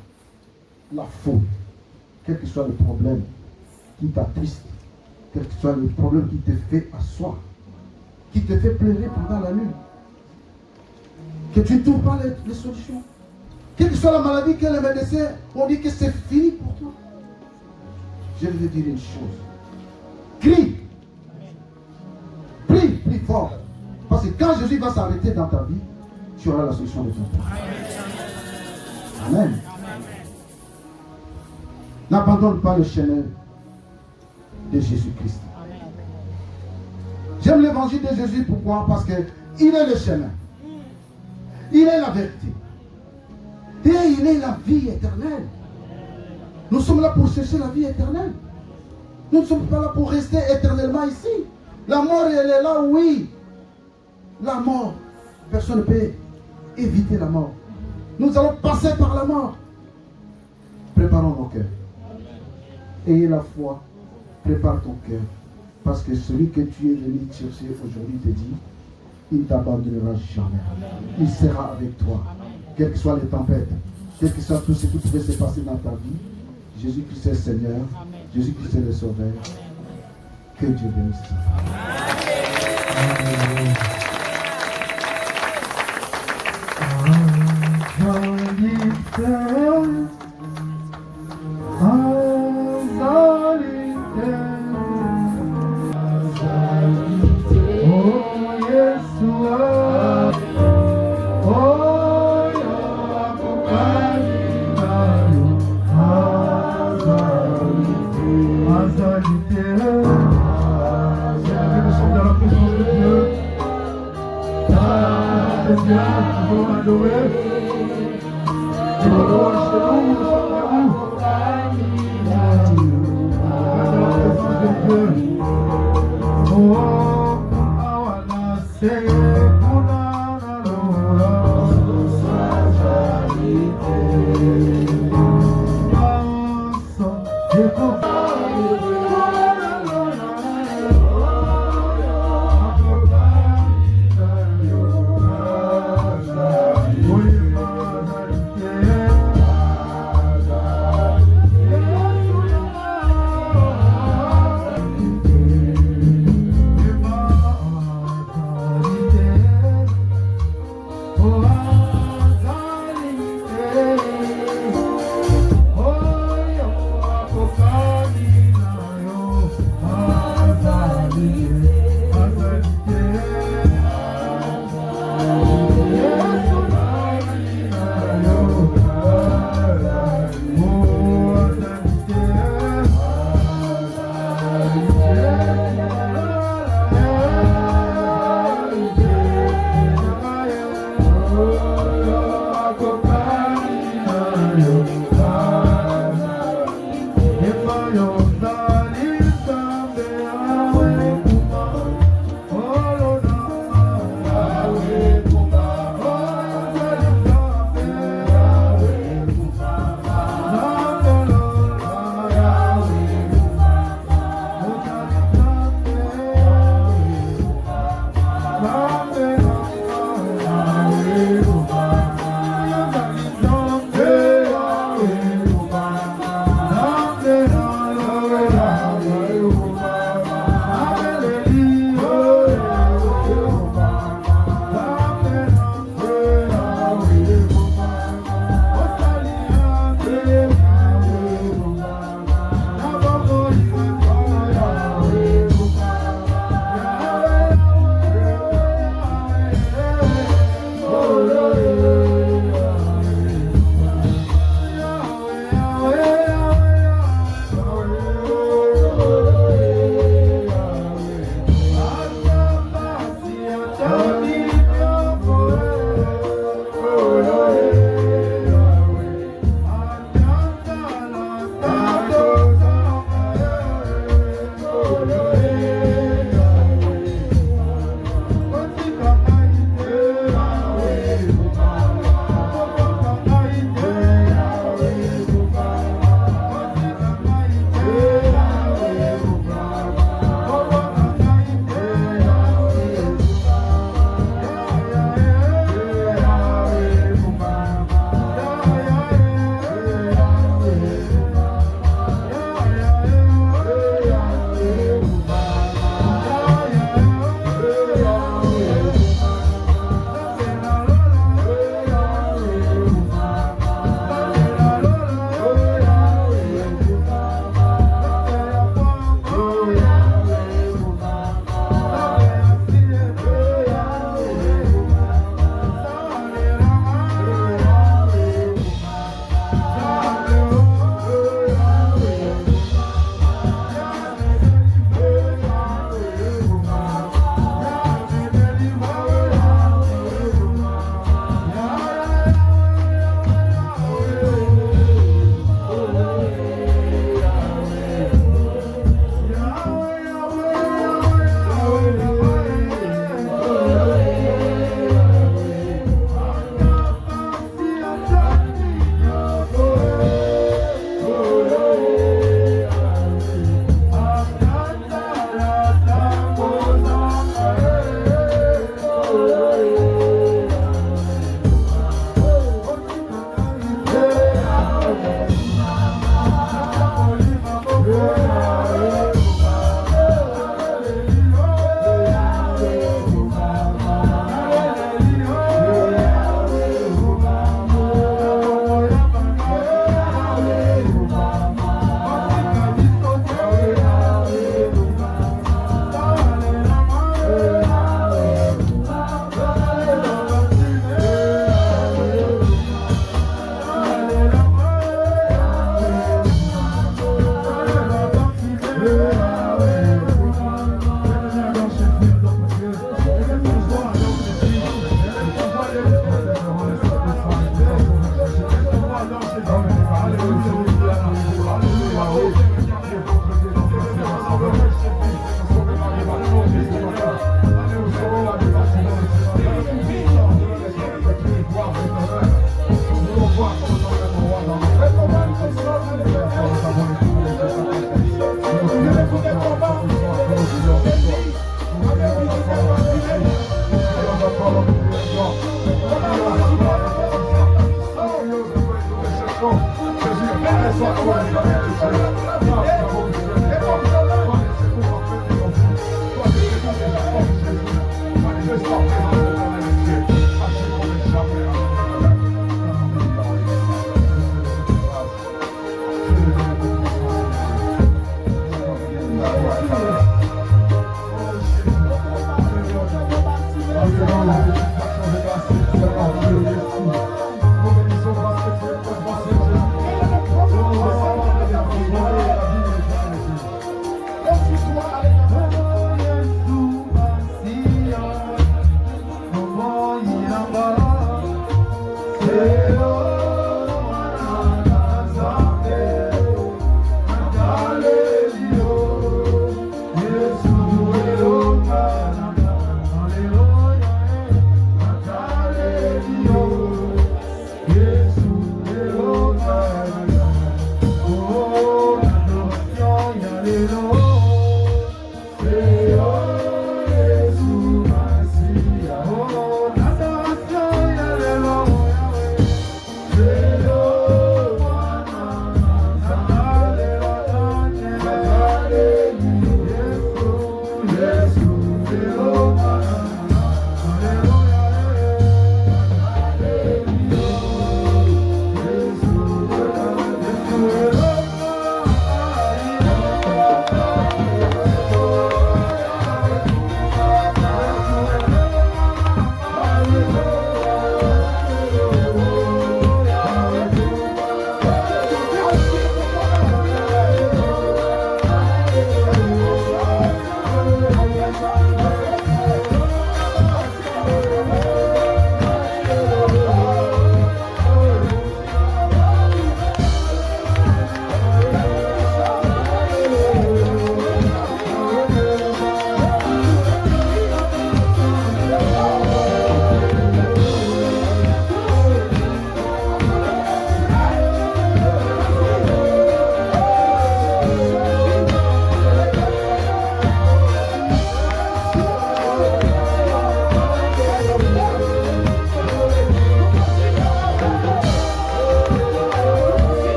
la faute, quel que soit le problème qui t'attriste, quel que soit le problème qui te fait asseoir, qui te fait pleurer pendant la nuit, que tu ne trouves pas les solutions, quelle que soit la maladie que les médecins ont dit que c'est fini pour toi, je vais te dire une chose. Crie. Prie, prie fort. Parce que quand Jésus va s'arrêter dans ta vie, tu auras la solution de ton problème. Amen. N'abandonne pas le chemin de Jésus-Christ. J'aime l'évangile de Jésus, pourquoi? Parce qu'il est le chemin. Il est la vérité. Et il est la vie éternelle. Nous sommes là pour chercher la vie éternelle. Nous ne sommes pas là pour rester éternellement ici. La mort, elle est là, oui. La mort, personne ne peut éviter la mort. Nous allons passer par la mort. Préparons nos cœurs. Ayez la foi. Prépare ton cœur. Parce que celui que tu es venu chercher aujourd'hui te dit, il ne t'abandonnera jamais. Il sera avec toi. Quelles que soient les tempêtes, quel que soit tout ce qui pouvait se passer dans ta vie, Jésus-Christ est le Seigneur, Jésus-Christ est le Sauveur. Que Dieu bénisse. Hallelujah.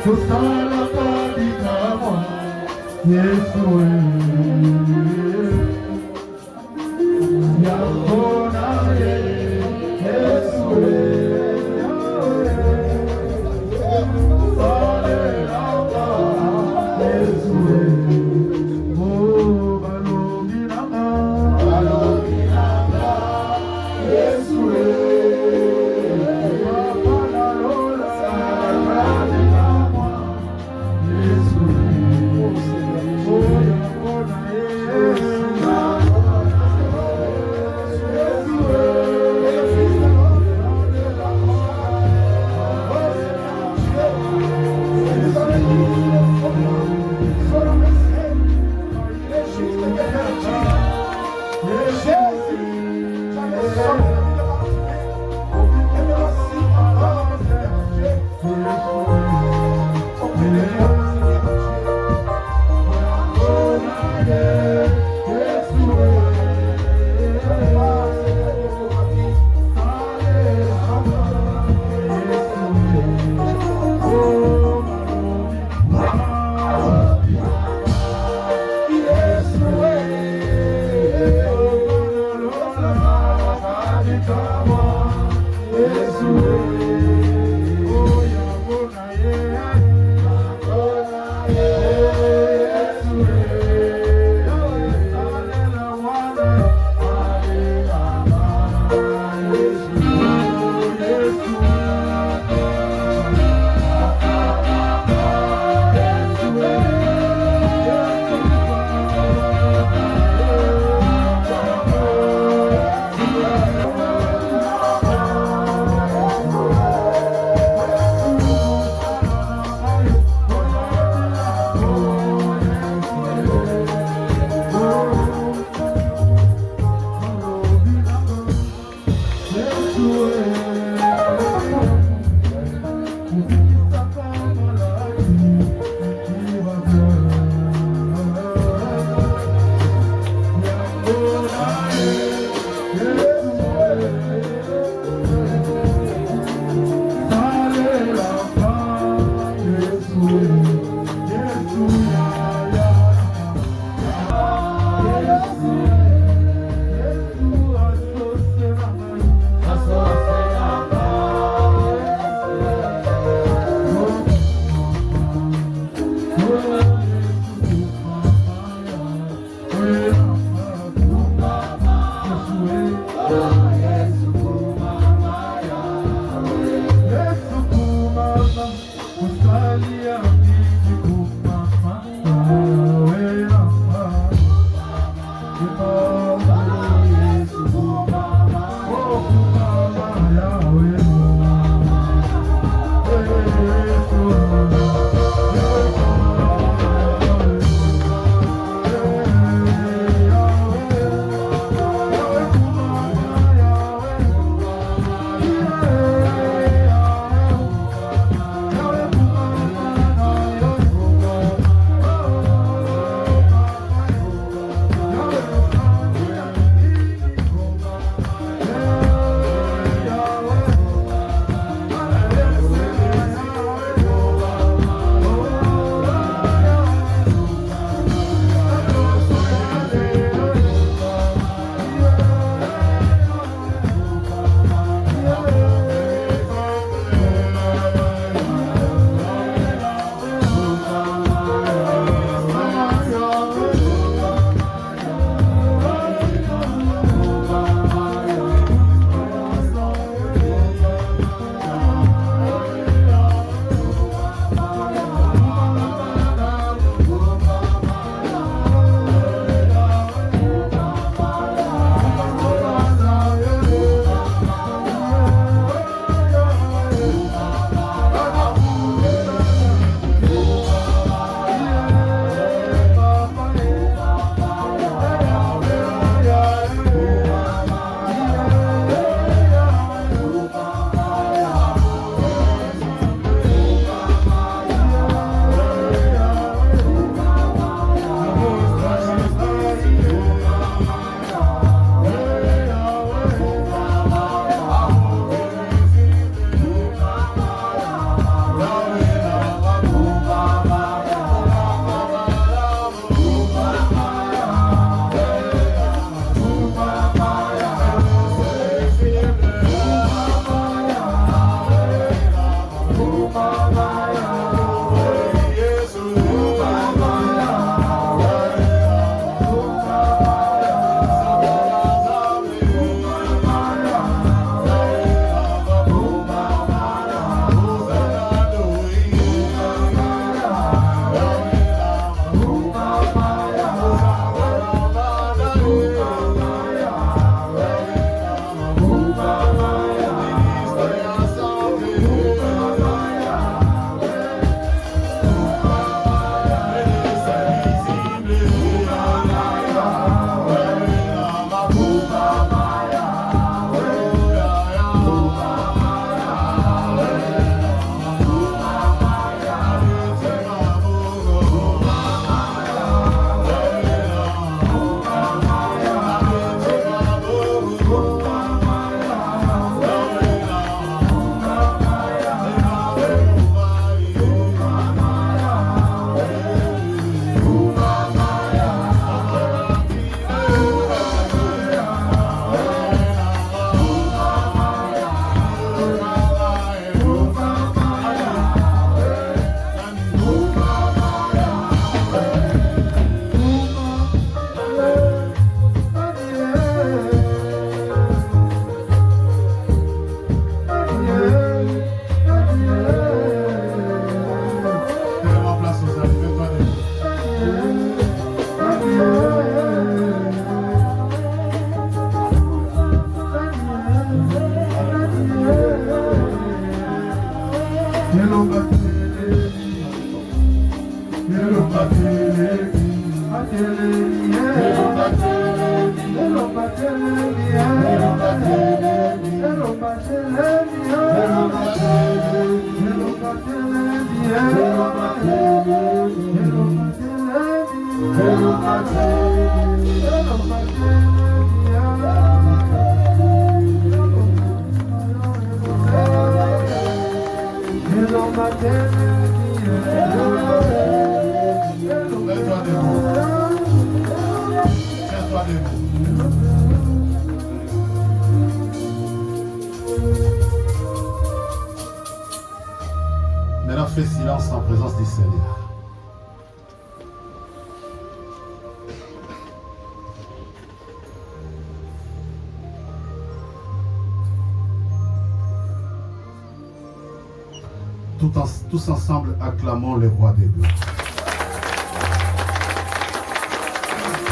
kusala katika Yesu yakona Yesu Maintenant, fais silence en présence du Seigneur. Tous ensemble, acclamons le roi des gloires.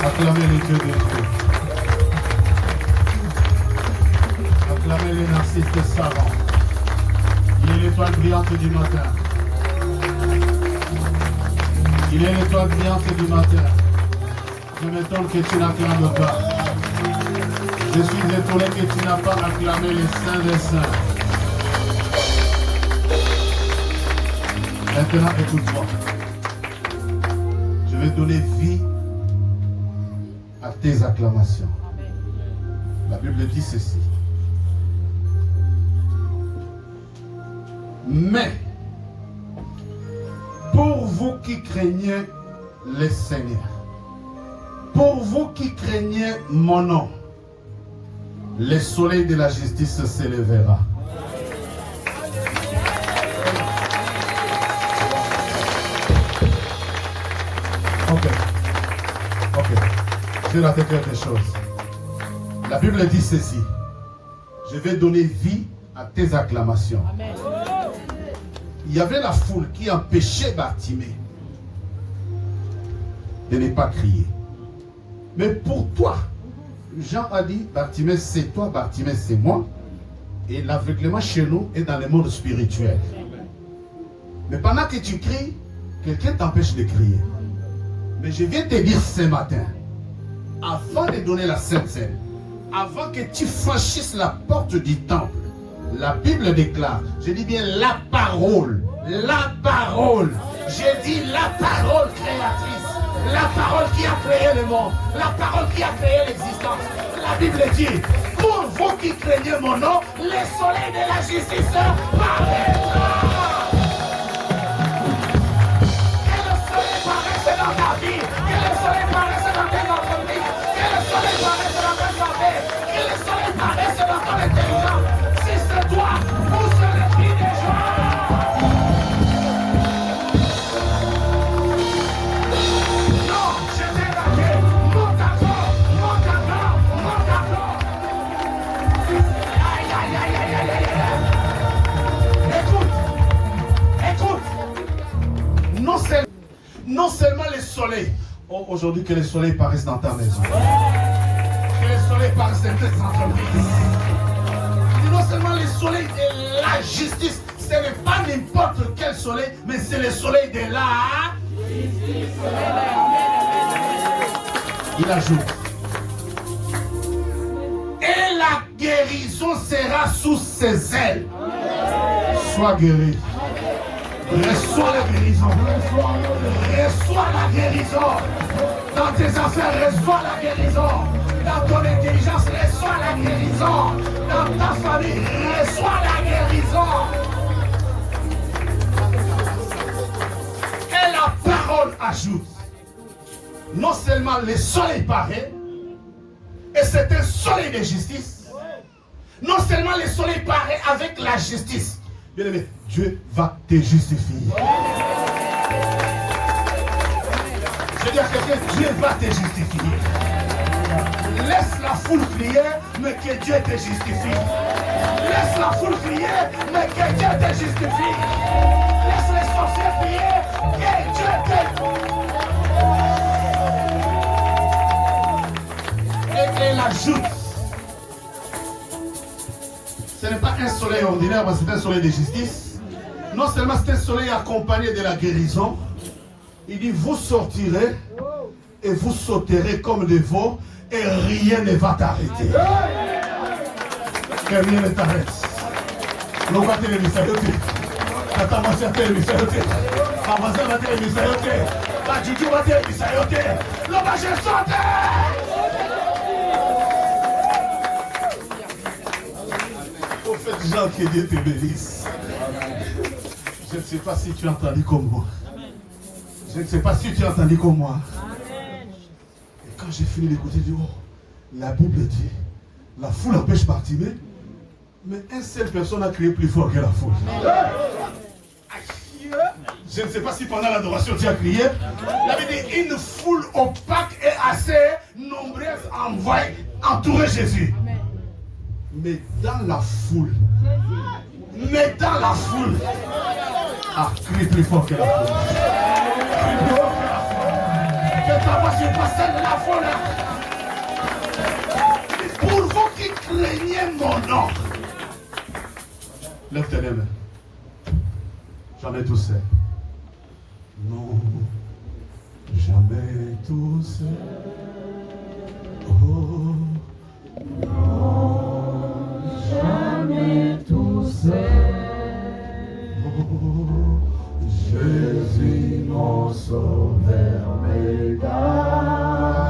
Acclamez les dieux de Dieu. Acclamez les narcisses savants. Il est l'étoile brillante du matin. Il est l'étoile brillante du matin. Je m'étonne que tu n'acclames pas. Je suis étonné que tu n'as pas acclamé les saints des saints. Maintenant, écoute-moi. Je vais donner vie à tes acclamations. La Bible dit ceci. Mais, pour vous qui craignez le Seigneur, pour vous qui craignez mon nom, le soleil de la justice s'élèvera. Ok. Je vais rater quelque chose. La Bible dit ceci. Je vais donner vie à tes acclamations. Amen. Il y avait la foule qui empêchait Bartimée de ne pas crier. Mais pour toi, Jean a dit, Bartimée c'est toi, Bartimée c'est moi. Et l'aveuglement chez nous est dans le monde spirituel. Mais pendant que tu cries, quelqu'un t'empêche de crier. Mais je viens te dire ce matin, avant de donner la Sainte Seine, avant que tu franchisses la porte du temple, la Bible déclare, je dis bien la parole, j'ai dit la parole créatrice, la parole qui a créé le monde, la parole qui a créé l'existence. La Bible dit, pour vous qui craignez mon nom, le soleil de la justice paraîtra. Que le soleil paraisse dans ta vie, que le soleil paraisse dans tes entreprises, que le soleil paraisse dans ta santé, que le soleil paraisse dans ton intelligence. Si c'est toi, pousse le cri de joie. Non, je t'ai raté. Monte encore, monte encore, monte encore. Aïe, aïe, aïe, aïe, aïe, aïe, aïe. Écoute. Non seulement le soleil. Oh, aujourd'hui, que le soleil paraisse dans ta maison. Que le soleil paraisse dans tes entreprises. Non seulement le soleil de la justice, ce n'est pas n'importe quel soleil, mais c'est le soleil de la justice. Il ajoute. Et la guérison sera sous ses ailes. Sois guéri. Reçois la guérison. Reçois la guérison. Dans tes affaires, reçois la guérison. Dans ton intelligence, reçois la guérison. Dans ta famille, reçois la guérison. Et la parole ajoute. Non seulement le soleil paraît, et c'est un soleil de justice. Non seulement le soleil paraît avec la justice. Bien aimé, Dieu va te justifier. Je veux dire que Dieu va te justifier. Laisse la foule crier, mais que Dieu te justifie. Laisse la foule crier, mais que Dieu te justifie. Laisse les sorciers crier, que Dieu te... Et elle ajoute. Ce n'est pas un soleil ordinaire, mais c'est un soleil de justice. Non seulement c'est un soleil accompagné de la guérison, il dit vous sortirez et vous sauterez comme des veaux et rien ne va t'arrêter. Que rien ne t'arrête. Nous va te l'émissaire. Tata moi c'est l'émissaire. Avancez va te l'émissaire. La Djidji va te l'émissaire. Le marché saute. Prophète Jean, que Dieu te bénisse. Je ne sais pas si tu as entendu comme moi. Je ne sais pas si tu as entendu comme moi. Et quand j'ai fini d'écouter, je dis, oh, la Bible dit, la foule empêche Bartimée, mais une seule personne a crié plus fort que la foule. Je ne sais pas si pendant l'adoration tu as crié. La Bible dit, une foule opaque et assez nombreuse entourait Jésus. Mais dans la foule, ah, crie plus fort que la foule. Crie plus fort que la foule. Que ta voix soit pas celle de la foule. Pour vous qui craignez mon nom, lève tes mains. J'en ai tout seul. Non, jamais tout seul. Oh, non, jamais tout seul. Jésus mon sauveur me garde,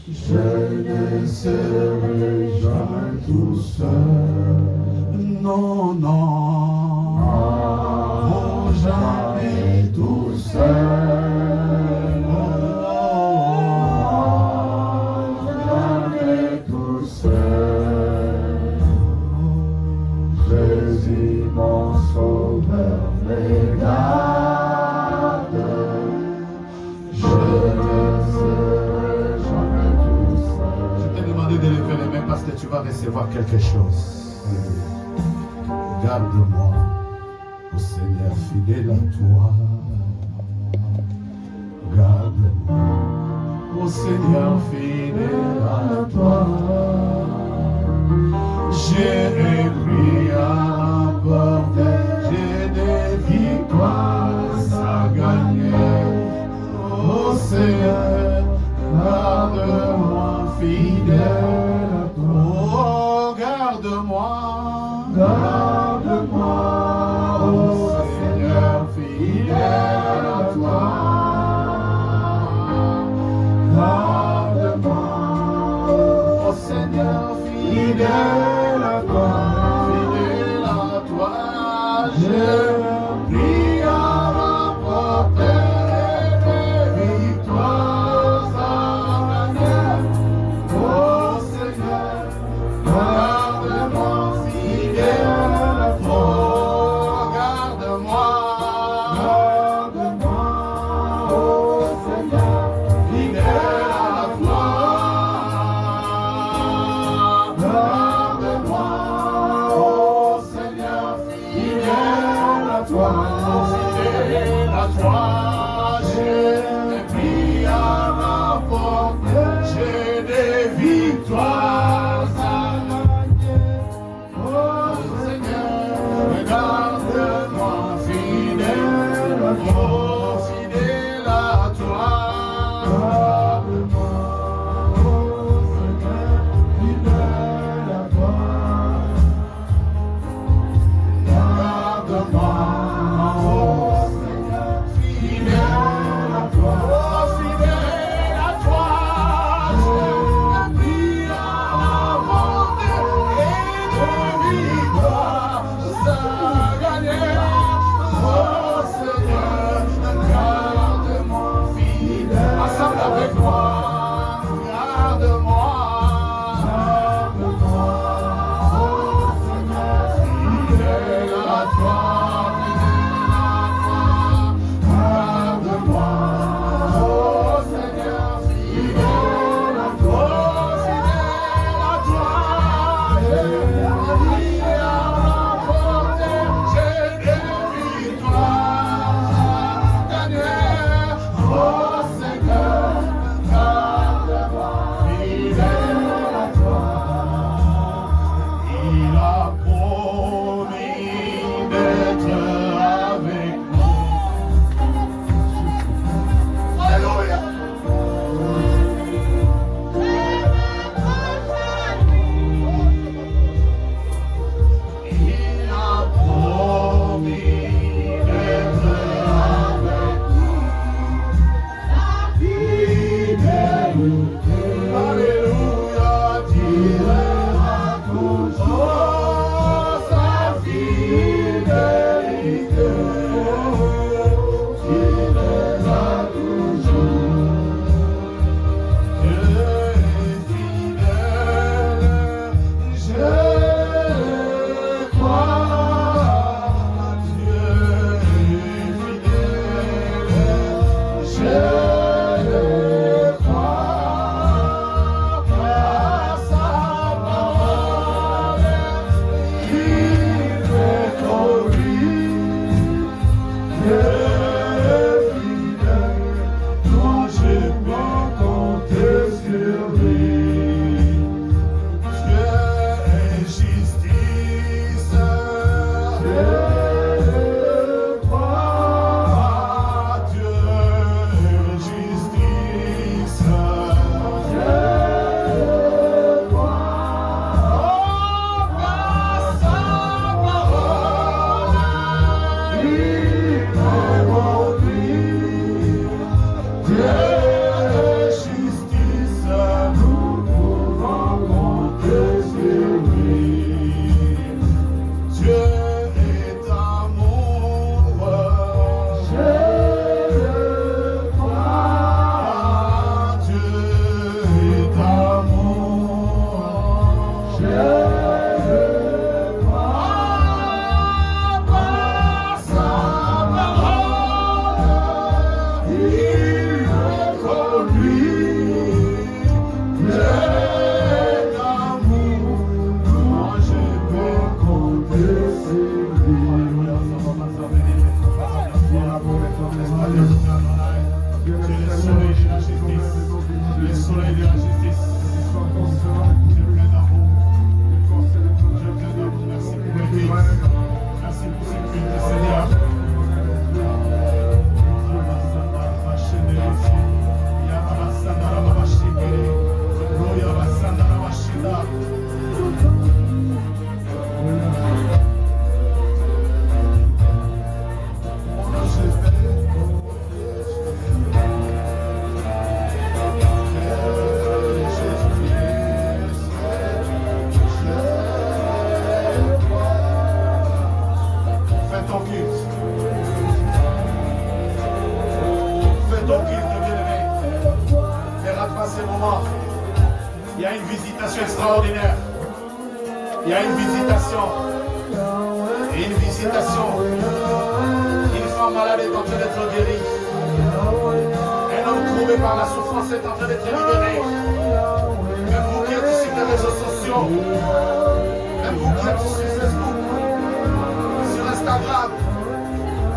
je ne serai jamais tout seul. Non, non, oh, jamais tout seul. Oh, jamais tout seul. Jésus mon sauveur me garde, je ne serai jamais tout seul. Je t'ai demandé de lever les mains parce que tu vas recevoir quelque chose. Garde-moi, ô Seigneur fidèle à toi. Garde-moi, ô Seigneur fidèle à toi. J'ai pris à porter, j'ai des victoires à gagner. Oh Seigneur, garde-moi fidèle à toi. Oh, garde-moi, garde-moi, oh Seigneur fidèle à toi. Garde-moi, oh Seigneur fidèle à toi. Fidèle à toi, j'ai pris à m'apporter des victoires à gagner. Oh Seigneur, garde-moi fidèle à toi. Garde-moi, garde-moi, oh Seigneur, fidèle à toi. Garde-moi, oh Seigneur, fidèle à toi. Fidèle à toi, j'ai pris à m'apporter, j'ai des victoires à gagner. Oh Seigneur, garde-moi fidèle à toi. Oh, fidèle à toi. Garde-moi, oh Seigneur, fidèle à toi. Garde-moi, oh Seigneur, fidèle à toi. Oh, fidèle à toi. J'ai pris à m'apporter et des victoires à gagner. Fais ton culte. Fais ton culte, bien-aimé. Ne rate pas ces moments. Il y a une visitation extraordinaire. Il y a une visitation. Et une visitation. Une femme malade est en train d'être guérie. Un homme trouvé par la souffrance est en train d'être libéré. Même vous qui êtes sur les réseaux sociaux, même vous qui êtes sur Facebook, sur Instagram,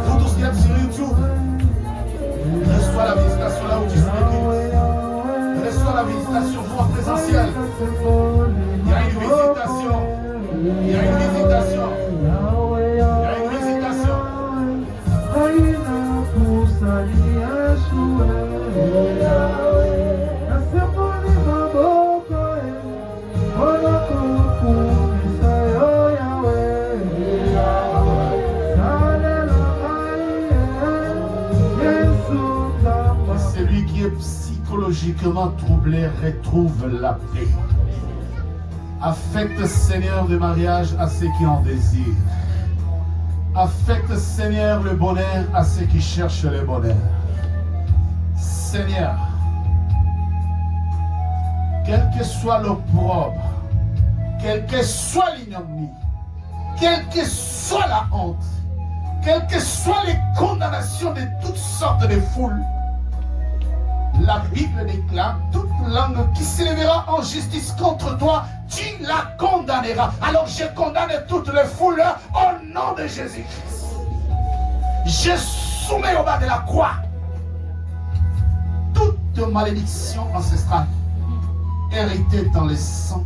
vous tous qui êtes sur YouTube, reçois la visitation là où tu seras écrit. Reçois la visitation, vous en présentiel. Il y a une visitation. Il y a une visitation. Il y a une visitation. Celui qui est psychologiquement troublé retrouve la paix. Affecte, Seigneur, le mariage à ceux qui en désirent. Affecte, Seigneur, le bonheur à ceux qui cherchent le bonheur. Seigneur, quel que soit l'opprobre, quelle que soit l'ignominie, quelle que soit la honte, quelles que soient les condamnations de toutes sortes de foules, la Bible déclare, toute langue qui s'élèvera en justice contre toi, tu la condamneras. Alors je condamne toutes les foules au nom de Jésus-Christ. Je soumets au bas de la croix toute malédiction ancestrale héritée dans les sangs.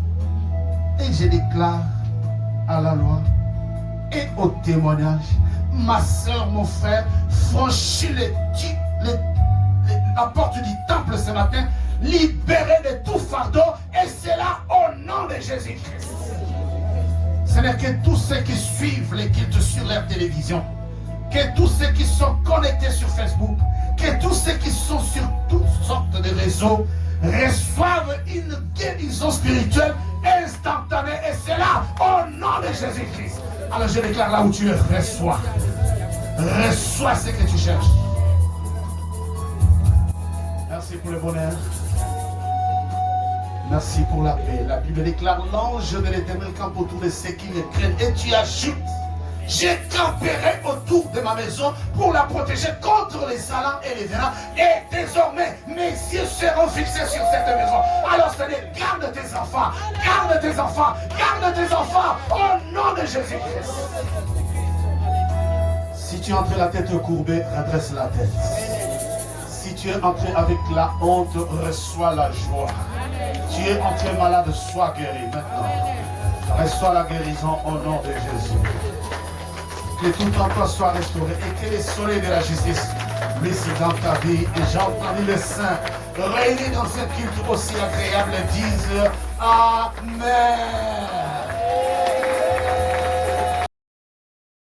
Et je déclare à la loi et au témoignage, ma soeur, mon frère, franchis la porte du temple ce matin, libéré de tout fardeau, et c'est là au nom de Jésus-Christ. Seigneur, que tous ceux qui suivent les cultes sur leur télévision, que tous ceux qui sont connectés sur Facebook, que tous ceux qui sont sur toutes sortes de réseaux reçoivent une guérison spirituelle instantanée, et c'est là au nom de Jésus-Christ. Alors je déclare là où tu es, reçois ce que tu cherches. Merci pour le bonheur. Merci pour la paix. La Bible déclare, l'ange de l'Éternel campe autour de ceux qui le craignent. Et tu ajoutes, je camperai autour de ma maison pour la protéger contre les salants et les venants. Et désormais, mes yeux seront fixés sur cette maison. Alors Seigneur, garde tes enfants, garde tes enfants, garde tes enfants au nom de Jésus-Christ. Si tu es entré la tête courbée, redresse la tête. Si tu es entré avec la honte, reçois la joie. Tu es entré malade, sois guéri maintenant. Reçois la guérison au nom de Jésus. Que tout en toi soit restauré et que les soleils de la justice brillent dans ta vie. Et j'ai entendu les saints réunis dans un culte aussi agréable disent Amen.